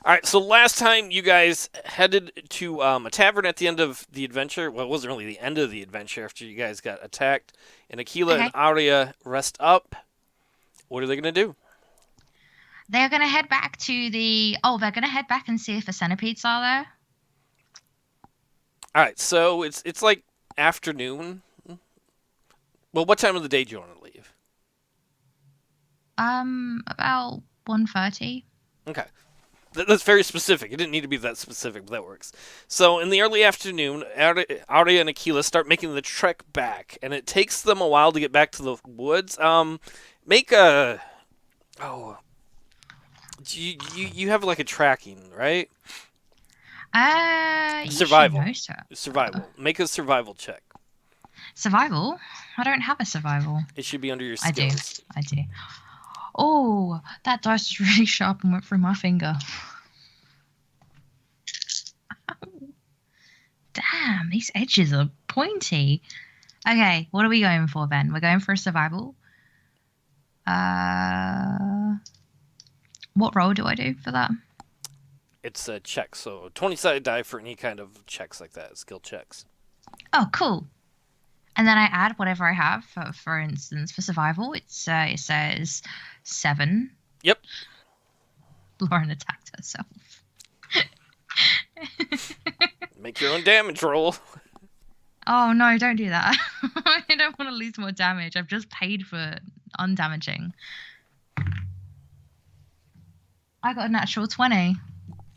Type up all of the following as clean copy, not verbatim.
All right, so last time you guys headed to a tavern at the end of the adventure. Well, it wasn't really the end of the adventure after you guys got attacked. And Akela and Okay. Arya rest up. What are they going to do? They're gonna head back to the. Oh, they're gonna head back and see if the centipedes are there. All right, so it's like afternoon. Well, what time of the day do you want to leave? About 1:30. Okay. That's very specific. It didn't need to be that specific, but that works. So in the early afternoon, Arya and Akela start making the trek back, and it takes them a while to get back to the woods. Make a oh, you have like a tracking, right? You should Survival, know, sir. survival. Make a survival check. Survival? I don't have a survival. It should be under your I do. skills. I do. Oh, that dice was really sharp and went through my finger. Damn, these edges are pointy. Okay, what are we going for then? We're going for a survival. Uh, what roll do I do for that? It's a check, so 20-sided die for any kind of checks like that, skill checks. Oh, cool. And then I add whatever I have. For instance, for survival, it says 7. Yep. Lauren attacked herself. Make your own damage roll. Oh no, don't do that. I don't want to lose more damage. I've just paid for undamaging. I got a natural 20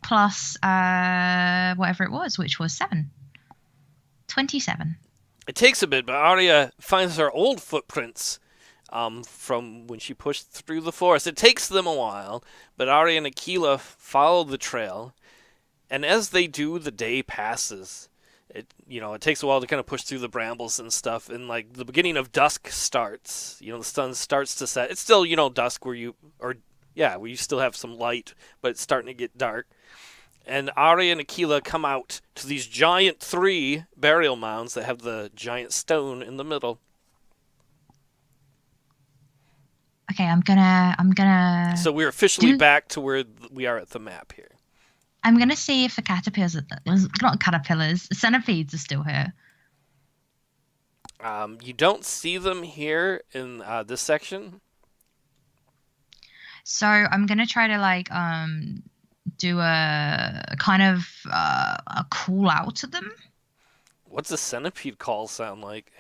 plus whatever it was, which was 7. 27. It takes a bit, but Arya finds her old footprints from when she pushed through the forest. It takes them a while, but Arya and Akela follow the trail, and as they do, the day passes. It takes a while to kind of push through the brambles and stuff, and like the beginning of dusk starts. The sun starts to set. It's still dusk where you still have some light, but it's starting to get dark. And Arya and Akela come out to these giant 3 burial mounds that have the giant stone in the middle. Okay, I'm gonna So we're officially do back to where we are at the map here. I'm gonna see if the caterpillars, not caterpillars, centipedes are still here. You don't see them here in this section. So I'm gonna try to do a kind of a call out to them. What's a centipede call sound like?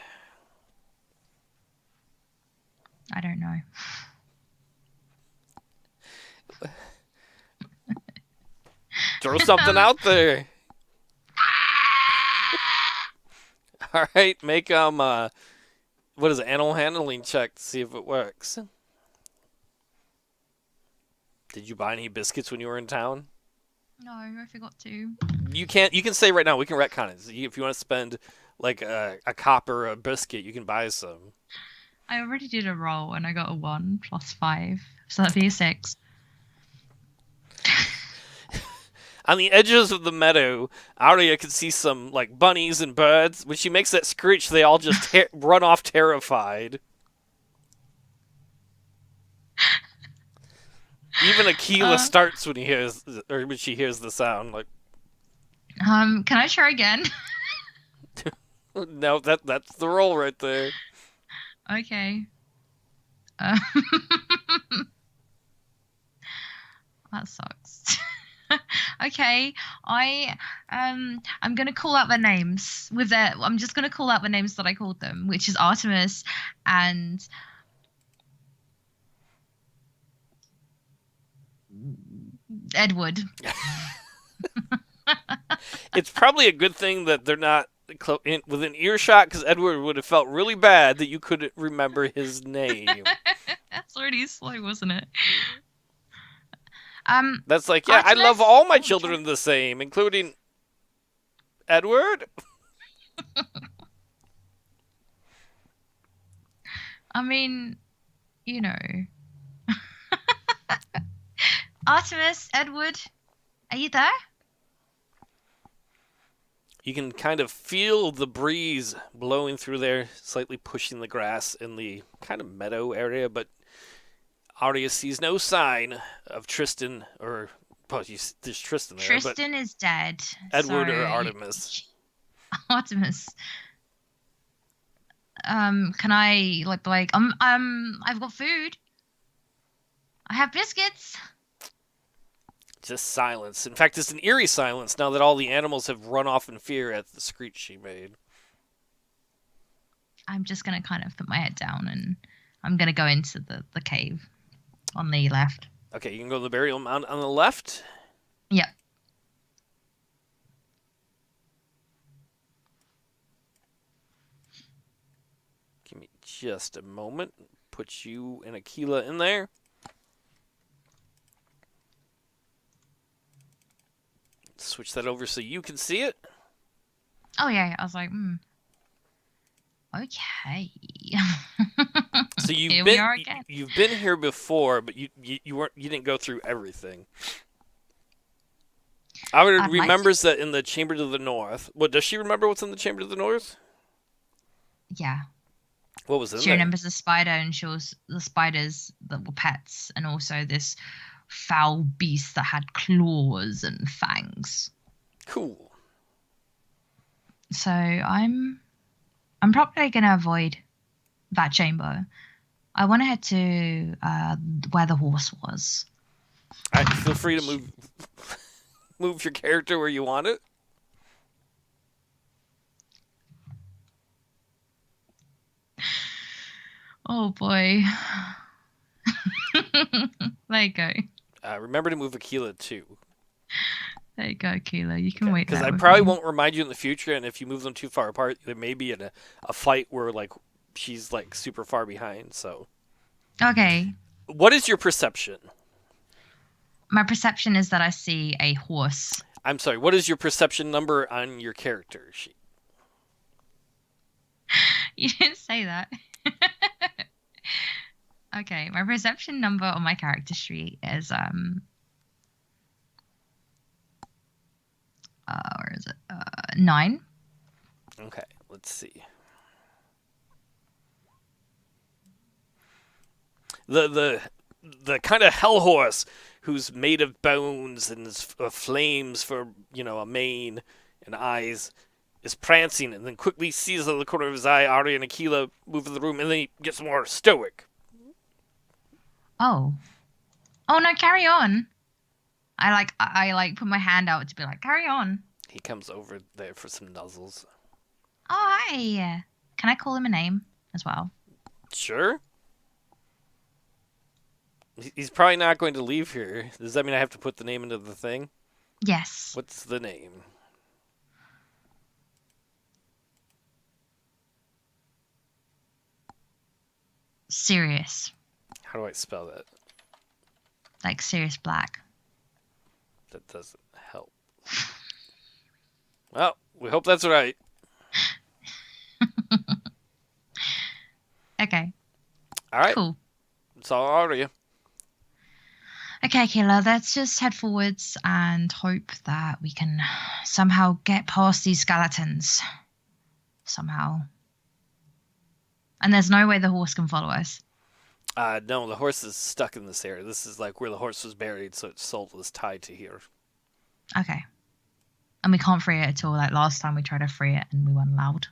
I don't know. Throw something out there. All right, make what is it, animal handling check to see if it works. Did you buy any biscuits when you were in town? No, I forgot to. You can't. You can say right now. We can retcon it. If you want to spend like a copper or a biscuit, you can buy some. I already did a roll and I got a 1 plus 5, so that'd be a 6. On the edges of the meadow, Arya can see some like bunnies and birds. When she makes that screech, they all just run off terrified. Even Akela Uh, starts when when she hears the sound. Like, can I try again? no, that's the roll right there. Okay. Uh, that sucks. Okay, I'm gonna call out their names with their. I'm just gonna call out the names that I called them, which is Artemis and Edward. It's probably a good thing that they're not within earshot, because Edward would have felt really bad that you couldn't remember his name. That's already slow, wasn't it? That's like, yeah, I love Artemis. all my Oh, okay. children the same, including Edward. I mean, you know, Artemis, Edward, are you there? You can kind of feel the breeze blowing through there, slightly pushing the grass in the kind of meadow area, but Arya sees no sign of Tristan or Well, there's Tristan there, but Tristan is dead. Edward So or Artemis. Artemis. Can I I've got food. I have biscuits. Just silence. In fact, it's an eerie silence now that all the animals have run off in fear at the screech she made. I'm just gonna kind of put my head down and I'm gonna go into the cave on the left. Okay, you can go to the burial mound on the left. Yep. Give me just a moment. Put you and Akela in there. Switch that over so you can see it. Oh yeah, I was like, okay. So Here we are again. you've been here before, but you didn't go through everything. Arya remembers that in the Chamber to the North. What does she remember? What's in the Chamber to the North? Yeah. What was in She there? remembers the spider, and she was the spiders that were pets, and also this foul beast that had claws and fangs. Cool. So I'm probably gonna avoid that chamber. I want to head to where the horse was. All right, feel free to move your character where you want it. Oh boy. There you go. Remember to move Akela too. There you go, Keela. You can wait there. Because I probably won't remind you in the future, and if you move them too far apart, there may be a fight where like she's like super far behind. So. Okay. What is your perception? My perception is that I see a horse. I'm sorry. What is your perception number on your character sheet? You didn't say that. Okay, my perception number on my character sheet is where is it? 9. Okay, let's see. The kind of hell horse who's made of bones and is flames for a mane and eyes is prancing and then quickly sees out of the corner of his eye Arya and Akela move in the room, and then he gets more stoic. Oh no, carry on. I put my hand out to be like, carry on. He comes over there for some nuzzles. Oh, hi. Can I call him a name as well? Sure. He's probably not going to leave here. Does that mean I have to put the name into the thing? Yes. What's the name? Sirius. How do I spell that? Like Sirius Black. That doesn't help. Well, we hope that's right. Okay. All right. Cool. It's all Arya. Okay, Kayla, let's just head forwards and hope that we can somehow get past these skeletons. Somehow. And there's no way the horse can follow us. No, the horse is stuck in this area. This is like where the horse was buried, so its soul was tied to here. Okay. And we can't free it at all. Like last time we tried to free it and we weren't allowed.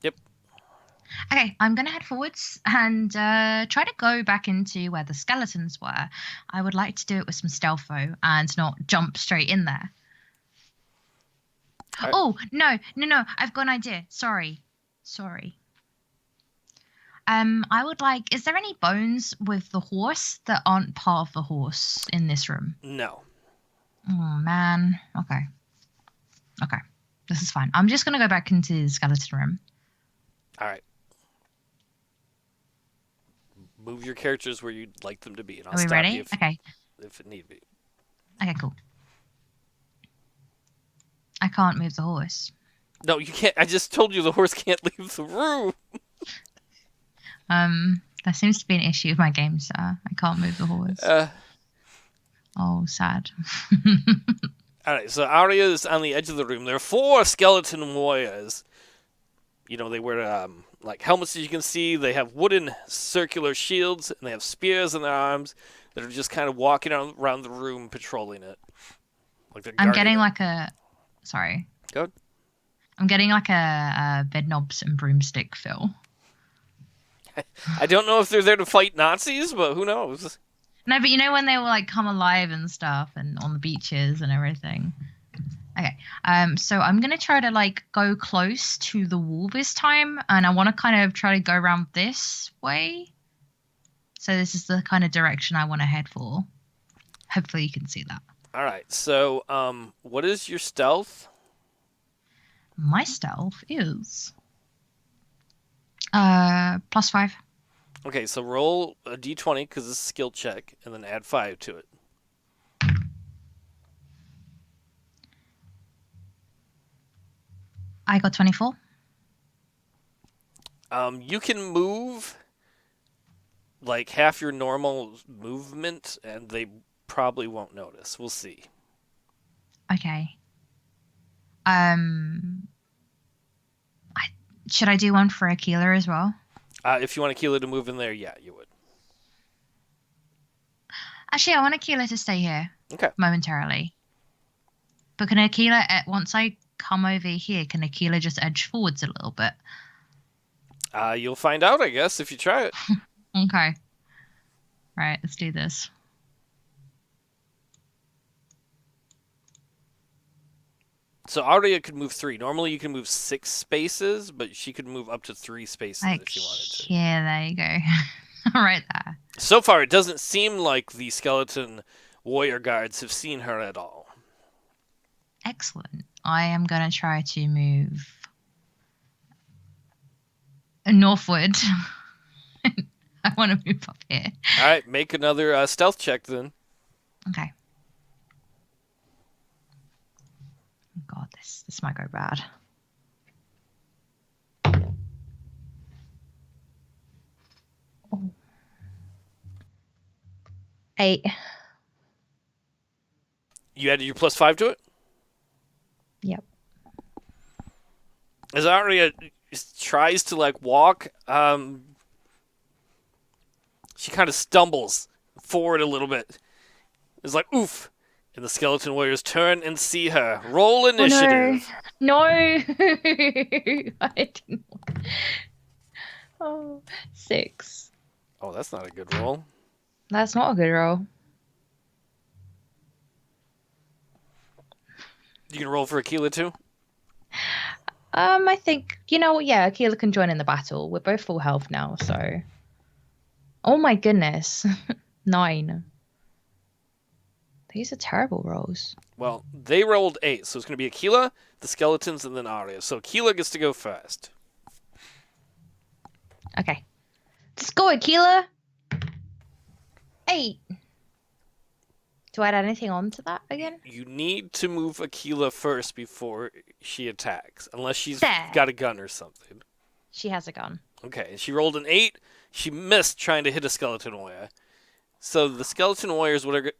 Yep. Okay, I'm going to head forwards and try to go back into where the skeletons were. I would like to do it with some stealth though and not jump straight in there. Oh, no. I've got an idea. Sorry. I would like, is there any bones with the horse that aren't part of the horse in this room? No. Oh, man. Okay. This is fine. I'm just going to go back into the skeleton room. All right. Move your characters where you'd like them to be, and I'll Are we stop ready? you Okay. if it need be. Okay, cool. I can't move the horse. No, you can't. I just told you the horse can't leave the room. There seems to be an issue with my game, sir. I can't move the horse. Oh, sad. All right, so Arya is on the edge of the room. There are 4 skeleton warriors. They wear like helmets, as you can see. They have wooden circular shields, and they have spears in their arms. that are just kind of walking around the room patrolling it. Like they're I'm guarding getting it. like a. Sorry. Go ahead. I'm getting like a bed knobs and broomstick feel. I don't know if they're there to fight Nazis, but who knows? No, but you know when they will like come alive and stuff, and on the beaches and everything. Okay. So I'm gonna try to like go close to the wall this time, and I want to kind of try to go around this way. So this is the kind of direction I want to head for. Hopefully you can see that. All right. So, what is your stealth? My stealth is +5. Okay, so roll a d20 because it's a skill check, and then add 5 to it. I got 24. You can move like half your normal movement, and they probably won't notice. We'll see. Okay. Um, should I do one for Akela as well? If you want Akela to move in there, yeah, you would. Actually, I want Akela to stay here. Okay. Momentarily. But can Akela, once I come over here, can Akela just edge forwards a little bit? You'll find out, I guess, if you try it. Okay. Right, let's do this. So Arya could move 3. Normally you can move 6 spaces, but she could move up to 3 spaces if she wanted to. Yeah, there you go. Right there. So far, it doesn't seem like the skeleton warrior guards have seen her at all. Excellent. I am going to try to move northward. I want to move up here. All right, make another stealth check then. Okay. God, this might go bad. Oh. 8. You added your +5 to it? Yep. As Arya tries to like walk, she kind of stumbles forward a little bit. It's like oof, and the skeleton warriors turn and see her. Roll initiative. Oh, no. I didn't. Oh, 6. Oh, that's not a good roll. That's not a good roll. You can roll for Akela too. I think you know what? Yeah, Akela can join in the battle. We're both full health now, so. Oh my goodness, 9. These are terrible rolls. Well, they rolled 8, so it's going to be Akela, the skeletons, and then Arya. So Akela gets to go first. Okay, let's go, Akela. 8. Do I add anything on to that again? You need to move Akela first before she attacks, unless she's There. got a gun or something. She has a gun. Okay, she rolled an 8. She missed trying to hit a skeleton warrior. So the skeleton warriors, the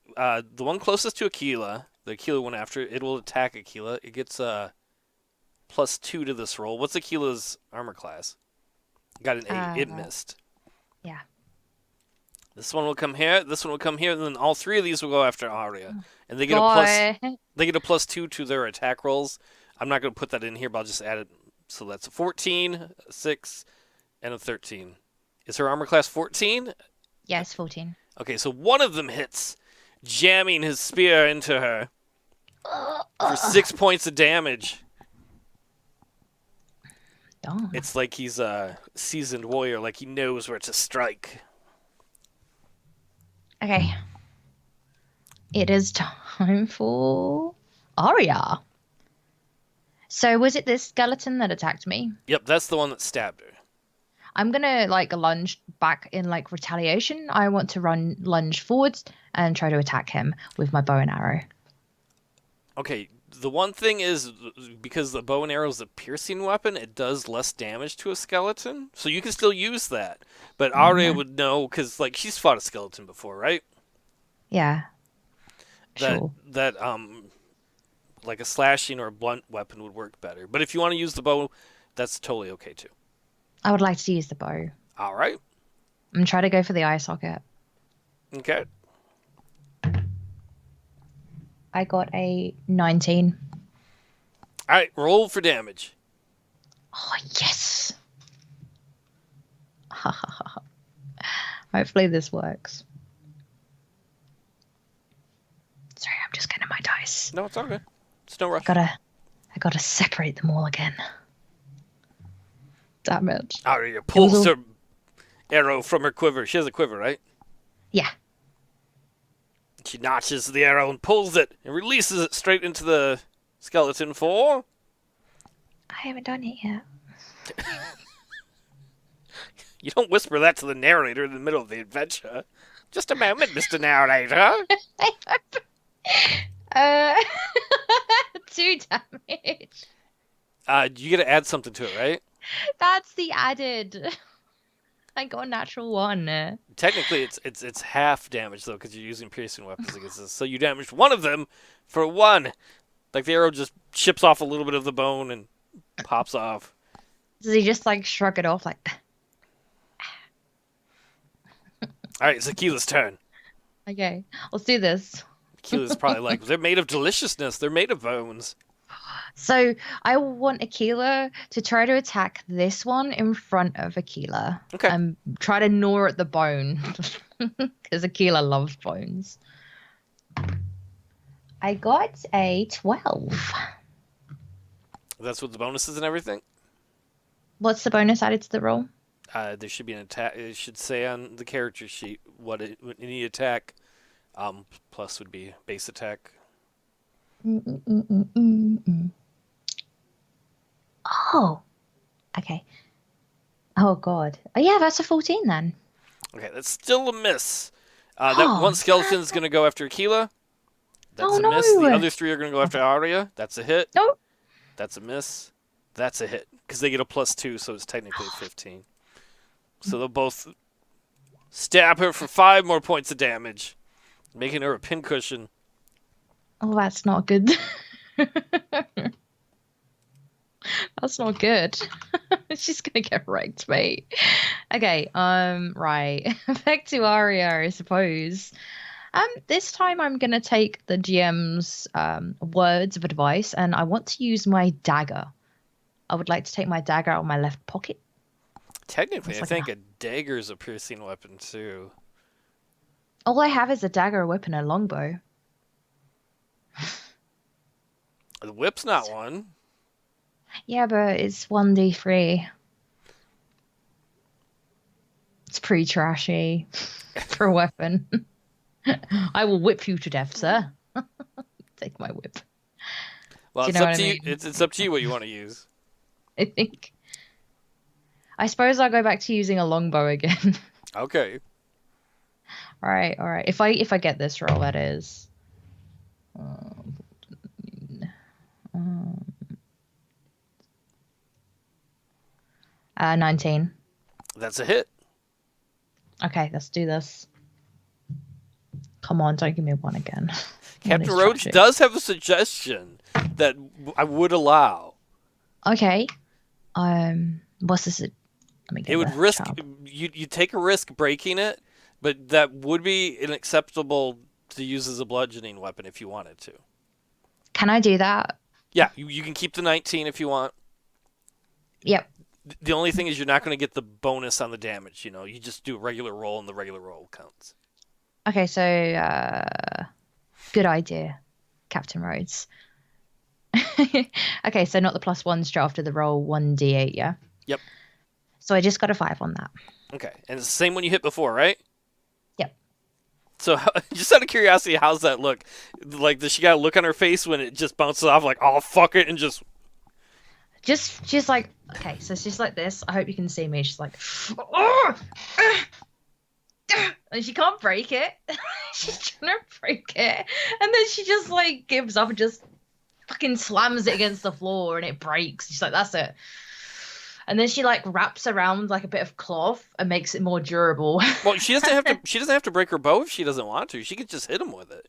one closest to Akela, the Akela one after, it will attack Akela. It gets +2 to this roll. What's Akela's armor class? Got an 8. It missed. Yeah. This one will come here. This one will come here, and then all 3 of these will go after Arya, and they get They get a +2 to their attack rolls. I'm not going to put that in here, but I'll just add it. So that's a 14, a 6, and a 13. Is her armor class 14? Yes, 14. Okay, so one of them hits, jamming his spear into her for 6 points of damage. Darn. It's like he's a seasoned warrior, like he knows where to strike. Okay. It is time for Arya. So was it this skeleton that attacked me? Yep, that's the one that stabbed her. I'm gonna like lunge back in like retaliation. I want to lunge forwards and try to attack him with my bow and arrow. Okay, the one thing is, because the bow and arrow is a piercing weapon, it does less damage to a skeleton, so you can still use that. But Arya would know, because like she's fought a skeleton before, right? Yeah. That like a slashing or a blunt weapon would work better. But if you want to use the bow, that's totally okay too. I would like to use the bow. All right. I'm trying to go for the eye socket. Okay. I got a 19. All right, roll for damage. Oh, yes. Hopefully this works. Sorry, I'm just getting my dice. No, it's all good. It's no rush. I gotta separate them all again. Damn it. Arya pulls her arrow from her quiver. She has a quiver, right? Yeah. She notches the arrow and pulls it and releases it straight into the skeleton for... I haven't done it yet. You don't whisper that to the narrator in the middle of the adventure. Just a moment, Mr. Narrator. 2 damage. You get to add something to it, right? That's the added. I got a natural 1. Technically, it's half damage, though, because you're using piercing weapons against this. So you damaged one of them for 1. Like, the arrow just chips off a little bit of the bone and pops off. Does he just, like, shrug it off, like... All right, it's Akila's turn. Okay, let's do this. Akila's probably like, they're made of deliciousness. They're made of bones. So I want Akela to try to attack this one in front of Akela. Okay. And try to gnaw at the bone. Because Akela loves bones. I got a 12. That's with the bonuses and everything? What's the bonus added to the roll? There should be an attack. It should say on the character sheet what any attack plus would be base attack. Oh. Okay. Oh, God. Oh, yeah, that's a 14 then. Okay, that's still a miss. That one skeleton's going to go after Akela. That's a miss. The other 3 are going to go after Arya. That's a hit. No. That's a miss. That's a hit. Because they get a +2, so it's technically 15. So they'll both stab her for 5 more points of damage, making her a pincushion. Oh, that's not good. That's not good. She's gonna get wrecked, mate. Okay, right. Back to Arya, I suppose. This time I'm gonna take the GM's words of advice, and I want to use my dagger. I would like to take my dagger out of my left pocket. Technically, I think a dagger is a piercing weapon too. All I have is a dagger, a whip, and a longbow. The whip's not one. Yeah, but it's 1d3. It's pretty trashy for a weapon. I will whip you to death, sir. Take my whip. Well, it's up to you. It's up to you what you want to use. I suppose I'll go back to using a longbow again. Okay. All right. If I get this roll, that is. 19. That's a hit. Okay, let's do this. Come on, don't give me 1 again. Captain Rhodes does have a suggestion that I would allow. Okay. What's this? Let me get it would risk you take a risk breaking it, but that would be unacceptable to use as a bludgeoning weapon if you wanted to. Can I do that? Yeah, you can keep the 19 if you want. Yep. The only thing is you're not going to get the bonus on the damage. You just do a regular roll, and the regular roll counts. Okay, so good idea, Captain Rhodes. Okay, so not the +1 straight after the roll, 1d8, yeah? Yep. So I just got a 5 on that. Okay, and it's the same one you hit before, right? Yep. So, just out of curiosity, how's that look? Like, does she got a look on her face when it just bounces off, like, oh, fuck it, and just... She's like, okay, so she's like this. I hope you can see me. She's like, oh! And she can't break it. She's trying to break it. And then she just, like, gives up and just fucking slams it against the floor and it breaks. She's like, that's it. And then she, like, wraps around, like, a bit of cloth and makes it more durable. Well, she doesn't have to break her bow if she doesn't want to. She could just hit him with it.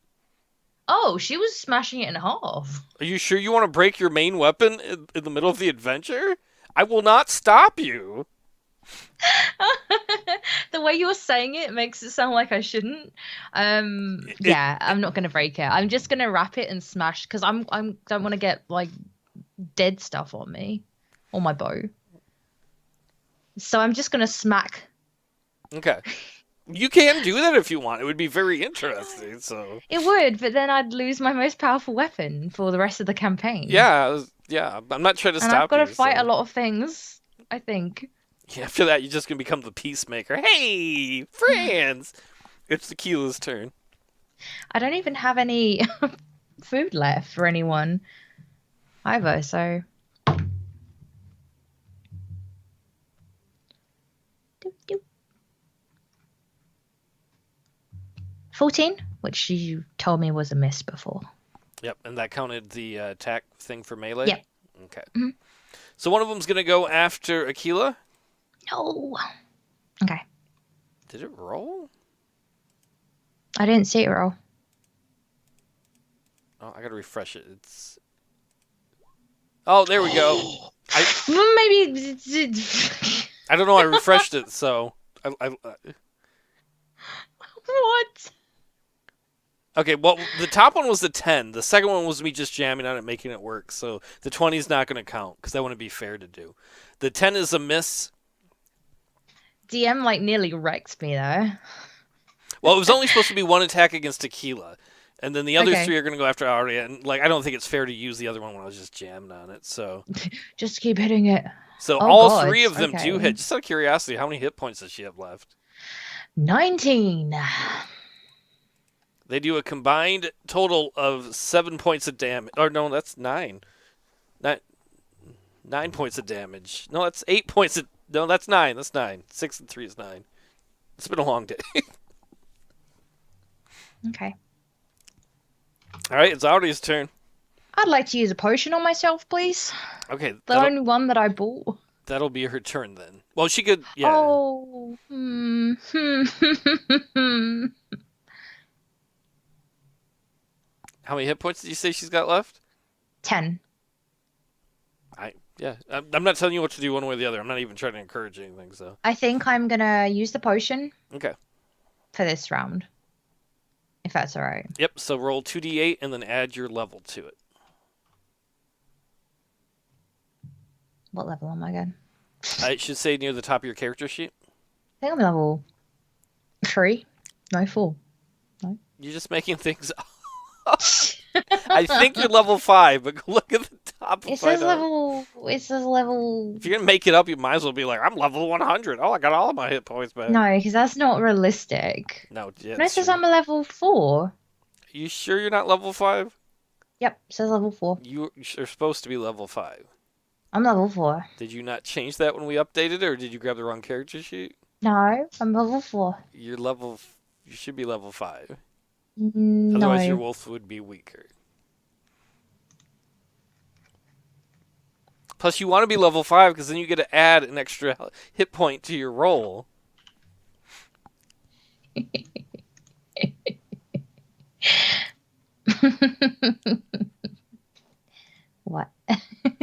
Oh, she was smashing it in half. Are you sure you want to break your main weapon in the middle of the adventure? I will not stop you. The way you're saying it makes it sound like I shouldn't. It Yeah, I'm not gonna break it. I'm just gonna wrap it and smash because I'm don't want to get like dead stuff on me, on my bow. So I'm just gonna smack. okay. You can do that if you want. It would be very interesting. So It would, but then I'd lose my most powerful weapon for the rest of the campaign. yeah. I'm not trying to And I've stop got to you. fight a So lot of things, I think. after that, you're just gonna become the peacemaker. Hey, friends! It's Tequila's turn. I don't even have any food left for anyone either, so. Doop, doop. 14, which you told me was a miss before. Yep, and that counted the attack thing for melee. Yep. Okay. Mm-hmm. So one of them's gonna go after Akela. No. Okay. Did it roll? I didn't see it roll. Oh, I gotta refresh it. It's. Oh, there we go. Maybe. I don't know. I refreshed it, so. What? Okay, well, the top one was the 10. The second one was me just jamming on it, making it work. So the 20 is not going to count because that wouldn't be fair to do. The 10 is a miss. DM like nearly wrecked me there. Well, it was only supposed to be one attack against Tequila, and then the other Okay. three are going to go after Arya. And like, I don't think it's fair to use the other one when I was just jammed on it. So, Just keep hitting it. so Oh, all God. three of them do Okay. hit. Just out of curiosity, how many hit points does she have left? 19. They do a combined total of 7 points of damage. Or no, that's 9. 9 points of damage. No, that's 8 points of. No, that's 9. That's 9. 6 and 3 is 9. It's been a long day. Okay. All right, it's Arya's turn. I'd like to use a potion on myself, please. Okay, The only one that I bought. that'll be her turn then. Well, she could. Yeah. Oh. How many hit points did you say she's got left? 10. Yeah. I'm not telling you what to do one way or the other. I'm not even trying to encourage anything. So. I think I'm gonna use the potion Okay. for this round. If that's alright. Yep. So roll 2d8 and then add your level to it. What level am I again? It should say near the top of your character sheet. I think I'm level 3. No, 4. You're just making things up. I think you're level 5, but look at the top. It says level. It says level. If you're gonna make it up, you might as well be like, I'm level 100. Oh, I got all of my hit points back. No, because that's not realistic. No, yeah. No, it says I'm a level 4. You sure you're not level 5? Yep, it says level 4. You're supposed to be level 5. I'm level 4. Did you not change that when we updated it, or did you grab the wrong character sheet? No, I'm level 4. You're level. You should be level 5. No. Otherwise, your wolf would be weaker. Plus, you want to be level 5 because then you get to add an extra hit point to your roll. What?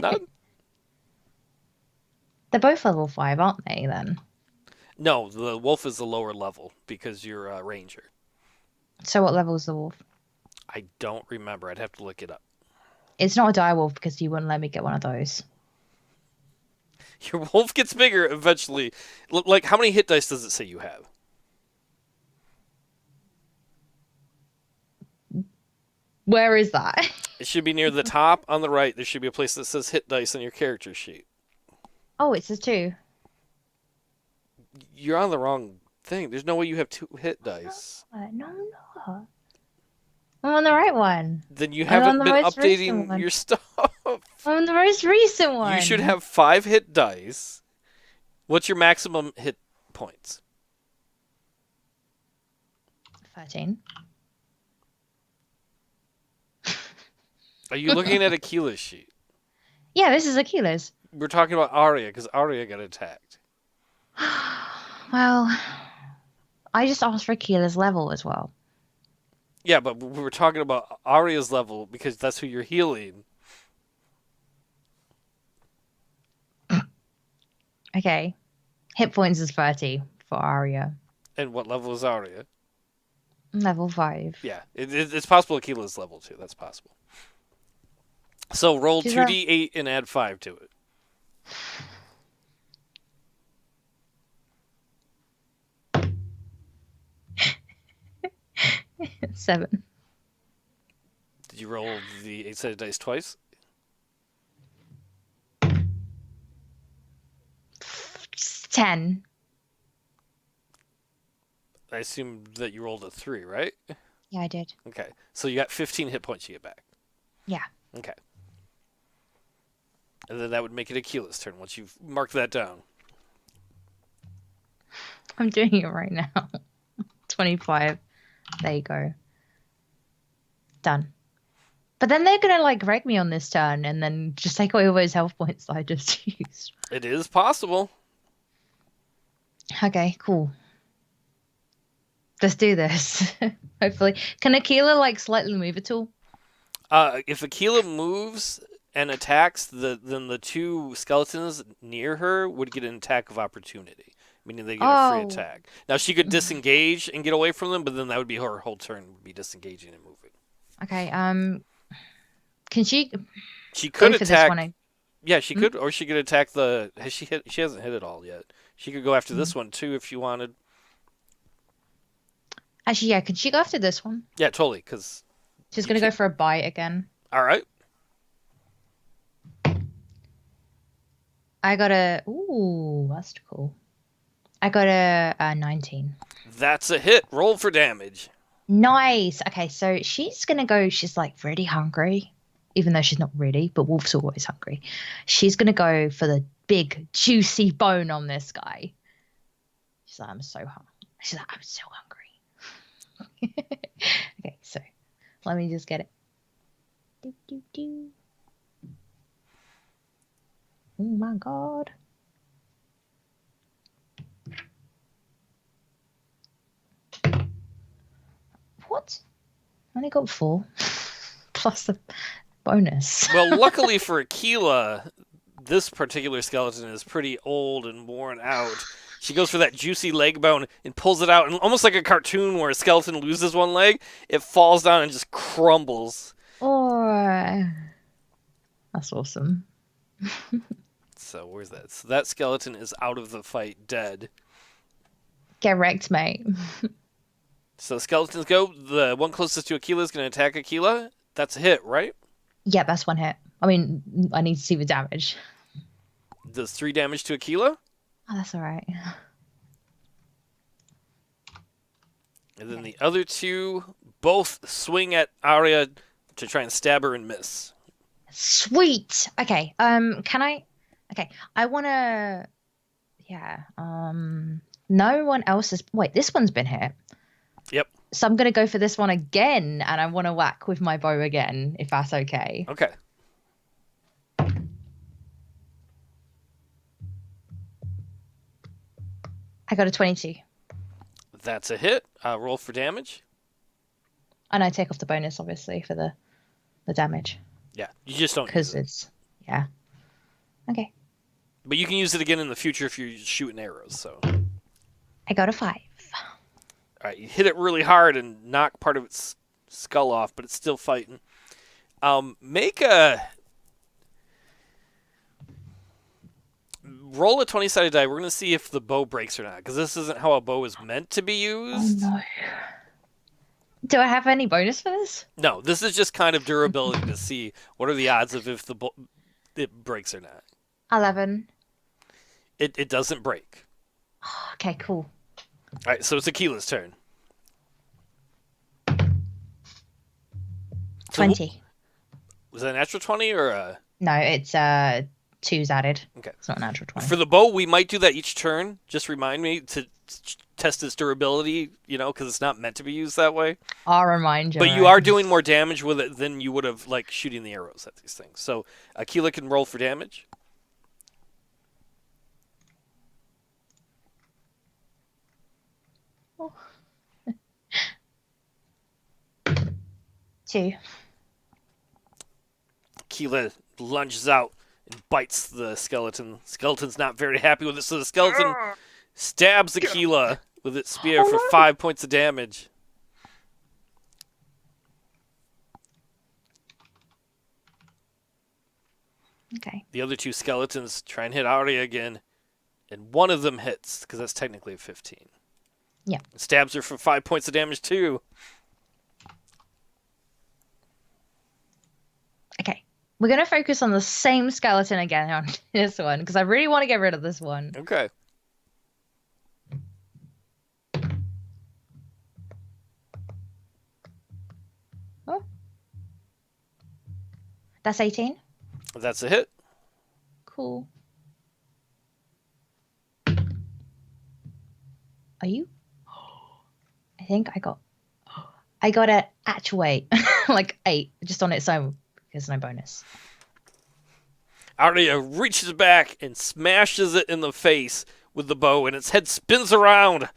None? They're both level 5, aren't they, then? No, the wolf is the lower level because you're a ranger. So what level is the wolf? I don't remember. I'd have to look it up. It's not a dire wolf because you wouldn't let me get one of those. Your wolf gets bigger eventually. Like, how many hit dice does it say you have? Where is that? It should be near the top on the right. There should be a place that says hit dice on your character sheet. Oh, it says 2. You're on the wrong thing. There's no way you have 2 hit dice. No, no. I'm on the right one. Then you I'm haven't on the been most recent updating one. your stuff. I'm on the most recent one. You should have 5 hit dice. What's your maximum hit points? 13. Are you looking at Akela's sheet? Yeah, this is Akela's. We're talking about Arya because Arya got attacked. Well, I just asked for Akela's level as well. Yeah, but we were talking about Arya's level because that's who you're healing. Okay. Hit points is 30 for Arya. And what level is Arya? Level 5. Yeah, it's possible Akila's level 2. That's possible. So roll She's 2d8 and add 5 to it. a 7. Did you roll the 8-sided dice twice? 10. I assume that you rolled a 3, right? Yeah, I did. Okay, so you got 15 hit points you get back. Yeah. Okay. And then that would make it Akila's turn once you've marked that down. I'm doing it right now. 25. There you go. Done. But then they're gonna like wreck me on this turn and then just take away all those health points that I just used. It is possible. Okay, cool. Let's do this. Hopefully. Can Akela like slightly move at all? If Akela moves and attacks, then the two skeletons near her would get an attack of opportunity, meaning they get a free attack. Now she could disengage and get away from them, but then that would be her whole turn would be disengaging and moving. Okay. Can she? She could go for attack. This one? Yeah, she could, or she could attack the. Has she hit? She hasn't hit it all yet. She could go after this one too if she wanted. Actually, yeah. Can she go after this one? Yeah, totally. Because she's gonna go for a bite again. All right. I got a. Ooh, that's cool. I got a 19. That's a hit. Roll for damage. Nice. Okay, so she's gonna go. She's like really hungry, even though she's not really. But wolves are always hungry. She's gonna go for the big juicy bone on this guy. She's like, I'm so hungry. She's like, I'm so hungry. Okay, so let me just get it. Do, do, do. Oh my god. What? I only got 4 plus the bonus. Well, luckily for Akela, this particular skeleton is pretty old and worn out. She goes for that juicy leg bone and pulls it out, and almost like a cartoon where a skeleton loses one leg, it falls down and just crumbles. Oh, that's awesome. So where's that? So that skeleton is out of the fight, dead. Get wrecked, mate. So skeletons go. The one closest to Akela is going to attack Akela. That's a hit, right? Yeah, that's 1 hit. I mean, I need to see the damage. Does 3 damage to Akela. Oh, that's all right. And then the other 2 both swing at Arya to try and stab her and miss. Sweet. Okay. Can I? Okay. I wanna. Yeah. No one else is. Wait, this one's been hit. Yep. So I'm gonna go for this one again, and I want to whack with my bow again, if that's okay. Okay. I got a 22. That's a hit. Roll for damage. And I take off the bonus, obviously, for the damage. Yeah, you just don't Because use it. it's. Yeah. Okay. But you can use it again in the future if you're shooting arrows, so. I got a 5. Alright, you hit it really hard and knock part of its skull off, but it's still fighting. Make a... Roll a 20-sided die. We're going to see if the bow breaks or not, because this isn't how a bow is meant to be used. Oh, no. Do I have any bonus for this? No, this is just kind of durability to see what are the odds of if it breaks or not. 11. It doesn't break. Okay, cool. All right, so it's Akila's turn. 20. Was that a natural 20 or a... No, it's 2's added. Okay. It's not a natural 20. For the bow, we might do that each turn. Just remind me to test its durability, because it's not meant to be used that way. I'll remind you. But you are doing more damage with it than you would have, like, shooting the arrows at these things. So Akela can roll for damage. Oh. 2. Akela lunges out and bites the skeleton. Skeleton's not very happy with it, so the skeleton stabs Akela with its spear Oh, for no. 5 points of damage. Okay. The other two skeletons try and hit Arya again, and one of them hits, because that's technically a 15. Yeah. Stabs her for 5 points of damage, too. Okay. We're going to focus on the same skeleton again on this one, because I really want to get rid of this one. Okay. Oh. That's 18. That's a hit. Cool. Are you? I think I got an actual 8. Like 8, just on its own, because no bonus. Arya reaches back and smashes it in the face with the bow, and its head spins around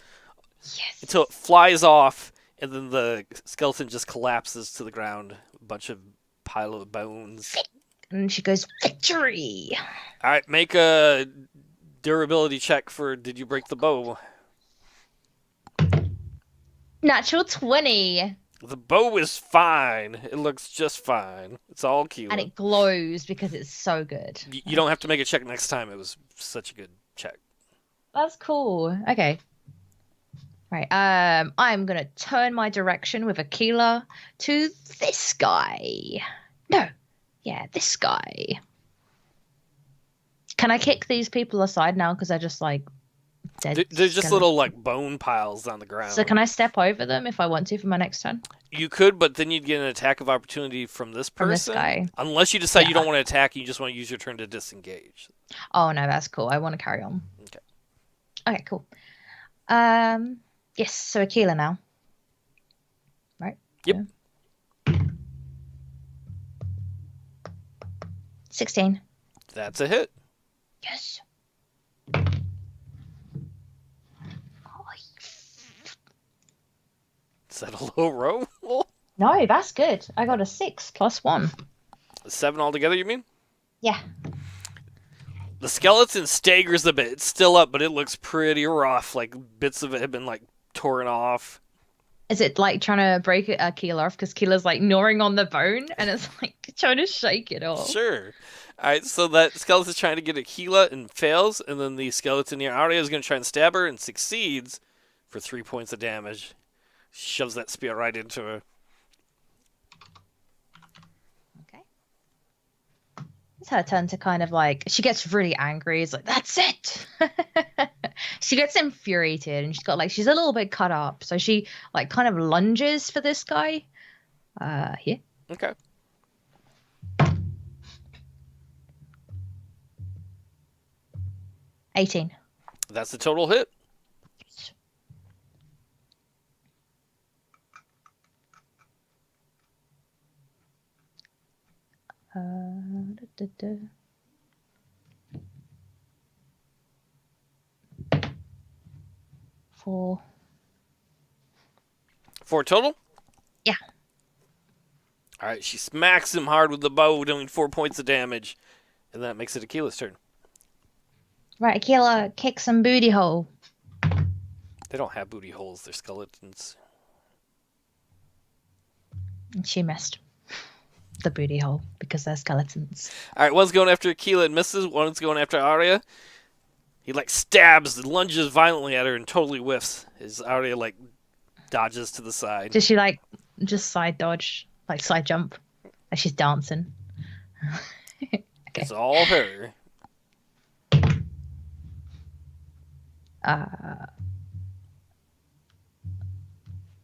Yes. until it flies off, and then the skeleton just collapses to the ground. A bunch of pile of bones. And she goes, victory! All right, make a durability check for did you break the bow? Natural 20. The bow is fine. It looks just fine. It's all cute. And it glows because it's so good. You don't have to make a check next time. It was such a good check. That's cool. Okay. Right. I'm gonna turn my direction with Akela to this guy. No. Yeah, this guy. Can I kick these people aside now? Because they're just like dead. They're just little like bone piles on the ground. So can I step over them if I want to for my next turn? You could, but then you'd get an attack of opportunity from this person. From this guy. Unless you decide you Yeah. don't want to attack, you just want to use your turn to disengage. Oh no, that's cool. I want to carry on. Okay. Okay, cool. Yes, so Akela now. Right? Yep. Yeah. 16. That's a hit. Yes. Is that a low roll? No, that's good. I got a 6 plus 1. 7 altogether, you mean? Yeah. The skeleton staggers a bit. It's still up, but it looks pretty rough. Like bits of it have been like torn off. Is it like trying to break Akela off? Because Keela's like gnawing on the bone and it's like trying to shake it off. Sure. Alright, so that skeleton's trying to get Akela and fails, and then the skeleton near Arya is going to try and stab her and succeeds for 3 points of damage. Shoves that spear right into her. Okay. It's her turn to kind of like, she gets really angry. It's like, that's it. She gets infuriated and she's a little bit cut up. So she like kind of lunges for this guy. Here. Okay. $18. That's the total hit. Da, da, da. 4. 4 total? Yeah. Alright, she smacks him hard with the bow, doing 4 points of damage. And that makes it Akela's turn. Right, Akela, kick some booty hole. They don't have booty holes, they're skeletons. And she missed the booty hole because they're skeletons. Alright, one's going after Akela and misses, one's going after Arya. He like stabs and lunges violently at her and totally whiffs. As Arya like dodges to the side. Does she like just side dodge, like side jump, like she's dancing? Okay. It's all her. A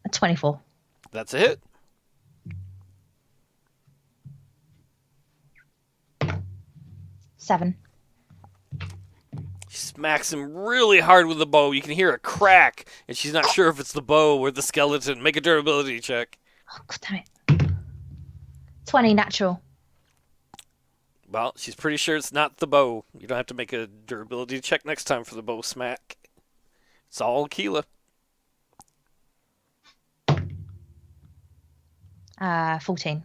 24. That's a hit. Seven. She smacks him really hard with the bow. You can hear a crack, and she's not sure if it's the bow or the skeleton. Make a durability check. Oh, God damn it. 20 natural. Well, she's pretty sure it's not the bow. You don't have to make a durability check next time for the bow smack. It's all Akela. 14.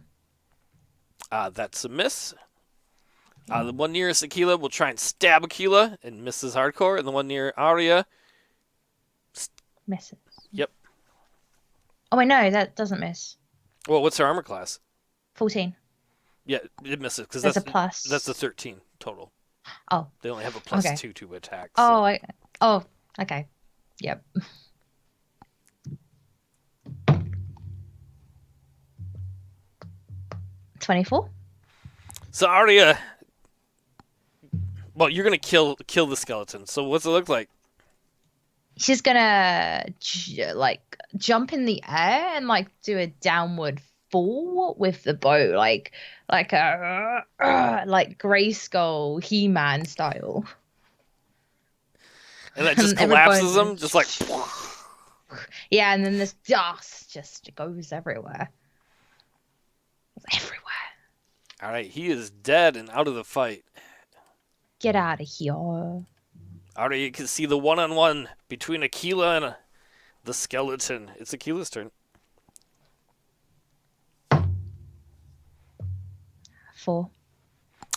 That's a miss. The one nearest Akela will try and stab Akela and misses hardcore, and the one near Arya Misses. Yep. Oh, wait, no, that doesn't miss. Well, what's her armor class? 14. Yeah, it misses because There's a that's a plus. 13 total. Oh, They only have a okay. +2 to attack. So. Oh, okay. Yep. 24. So Arya, well, you're gonna kill the skeleton. So what's it look like? She's gonna like jump in the air and like do a downward fall with the bow, like a like Grayskull He-Man style. And that just And collapses everyone, them, just like. yeah, and then this dust just goes everywhere. Everywhere. All right, he is dead and out of the fight. Get out of here. Arya, you can see the one-on-one between Akela and the skeleton. It's Akela's turn. 4.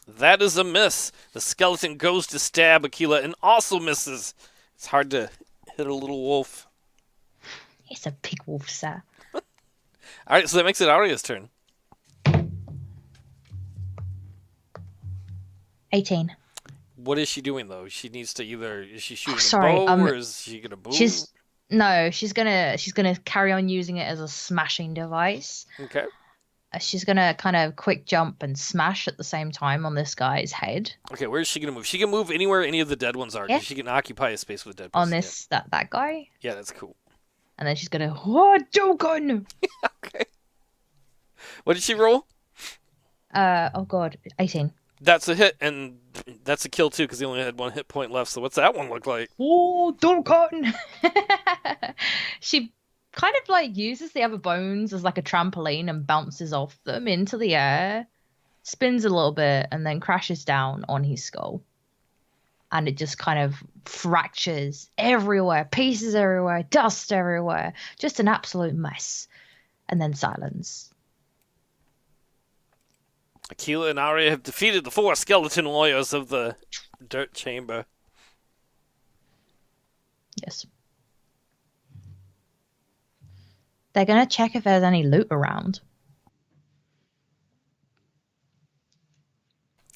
That is a miss. The skeleton goes to stab Akela and also misses. It's hard to hit a little wolf. It's a big wolf, sir. All right, so that makes it Arya's turn. 18. What is she doing though? She needs to is she shooting Sorry, a bow or is she gonna boom? she's gonna carry on using it as a smashing device. Okay. She's gonna kind of quick jump and smash at the same time on this guy's head. Okay, where is she gonna move? She can move anywhere any of the dead ones are. Yeah. She can occupy a space with a dead On person. this that guy. Yeah, that's cool. And then she's gonna Joken. Okay. What did she roll? Oh god, 18. That's a hit, and that's a kill too, because he only had 1 hit point left. So what's that one look like? Oh, Joken. She kind of like uses the other bones as like a trampoline and bounces off them into the air, spins a little bit, and then crashes down on his skull. And it just kind of fractures everywhere, pieces everywhere, dust everywhere, just an absolute mess. And then silence. Akela and Arya have defeated the 4 skeleton warriors of the dirt chamber. Yes. They're going to check if there's any loot around.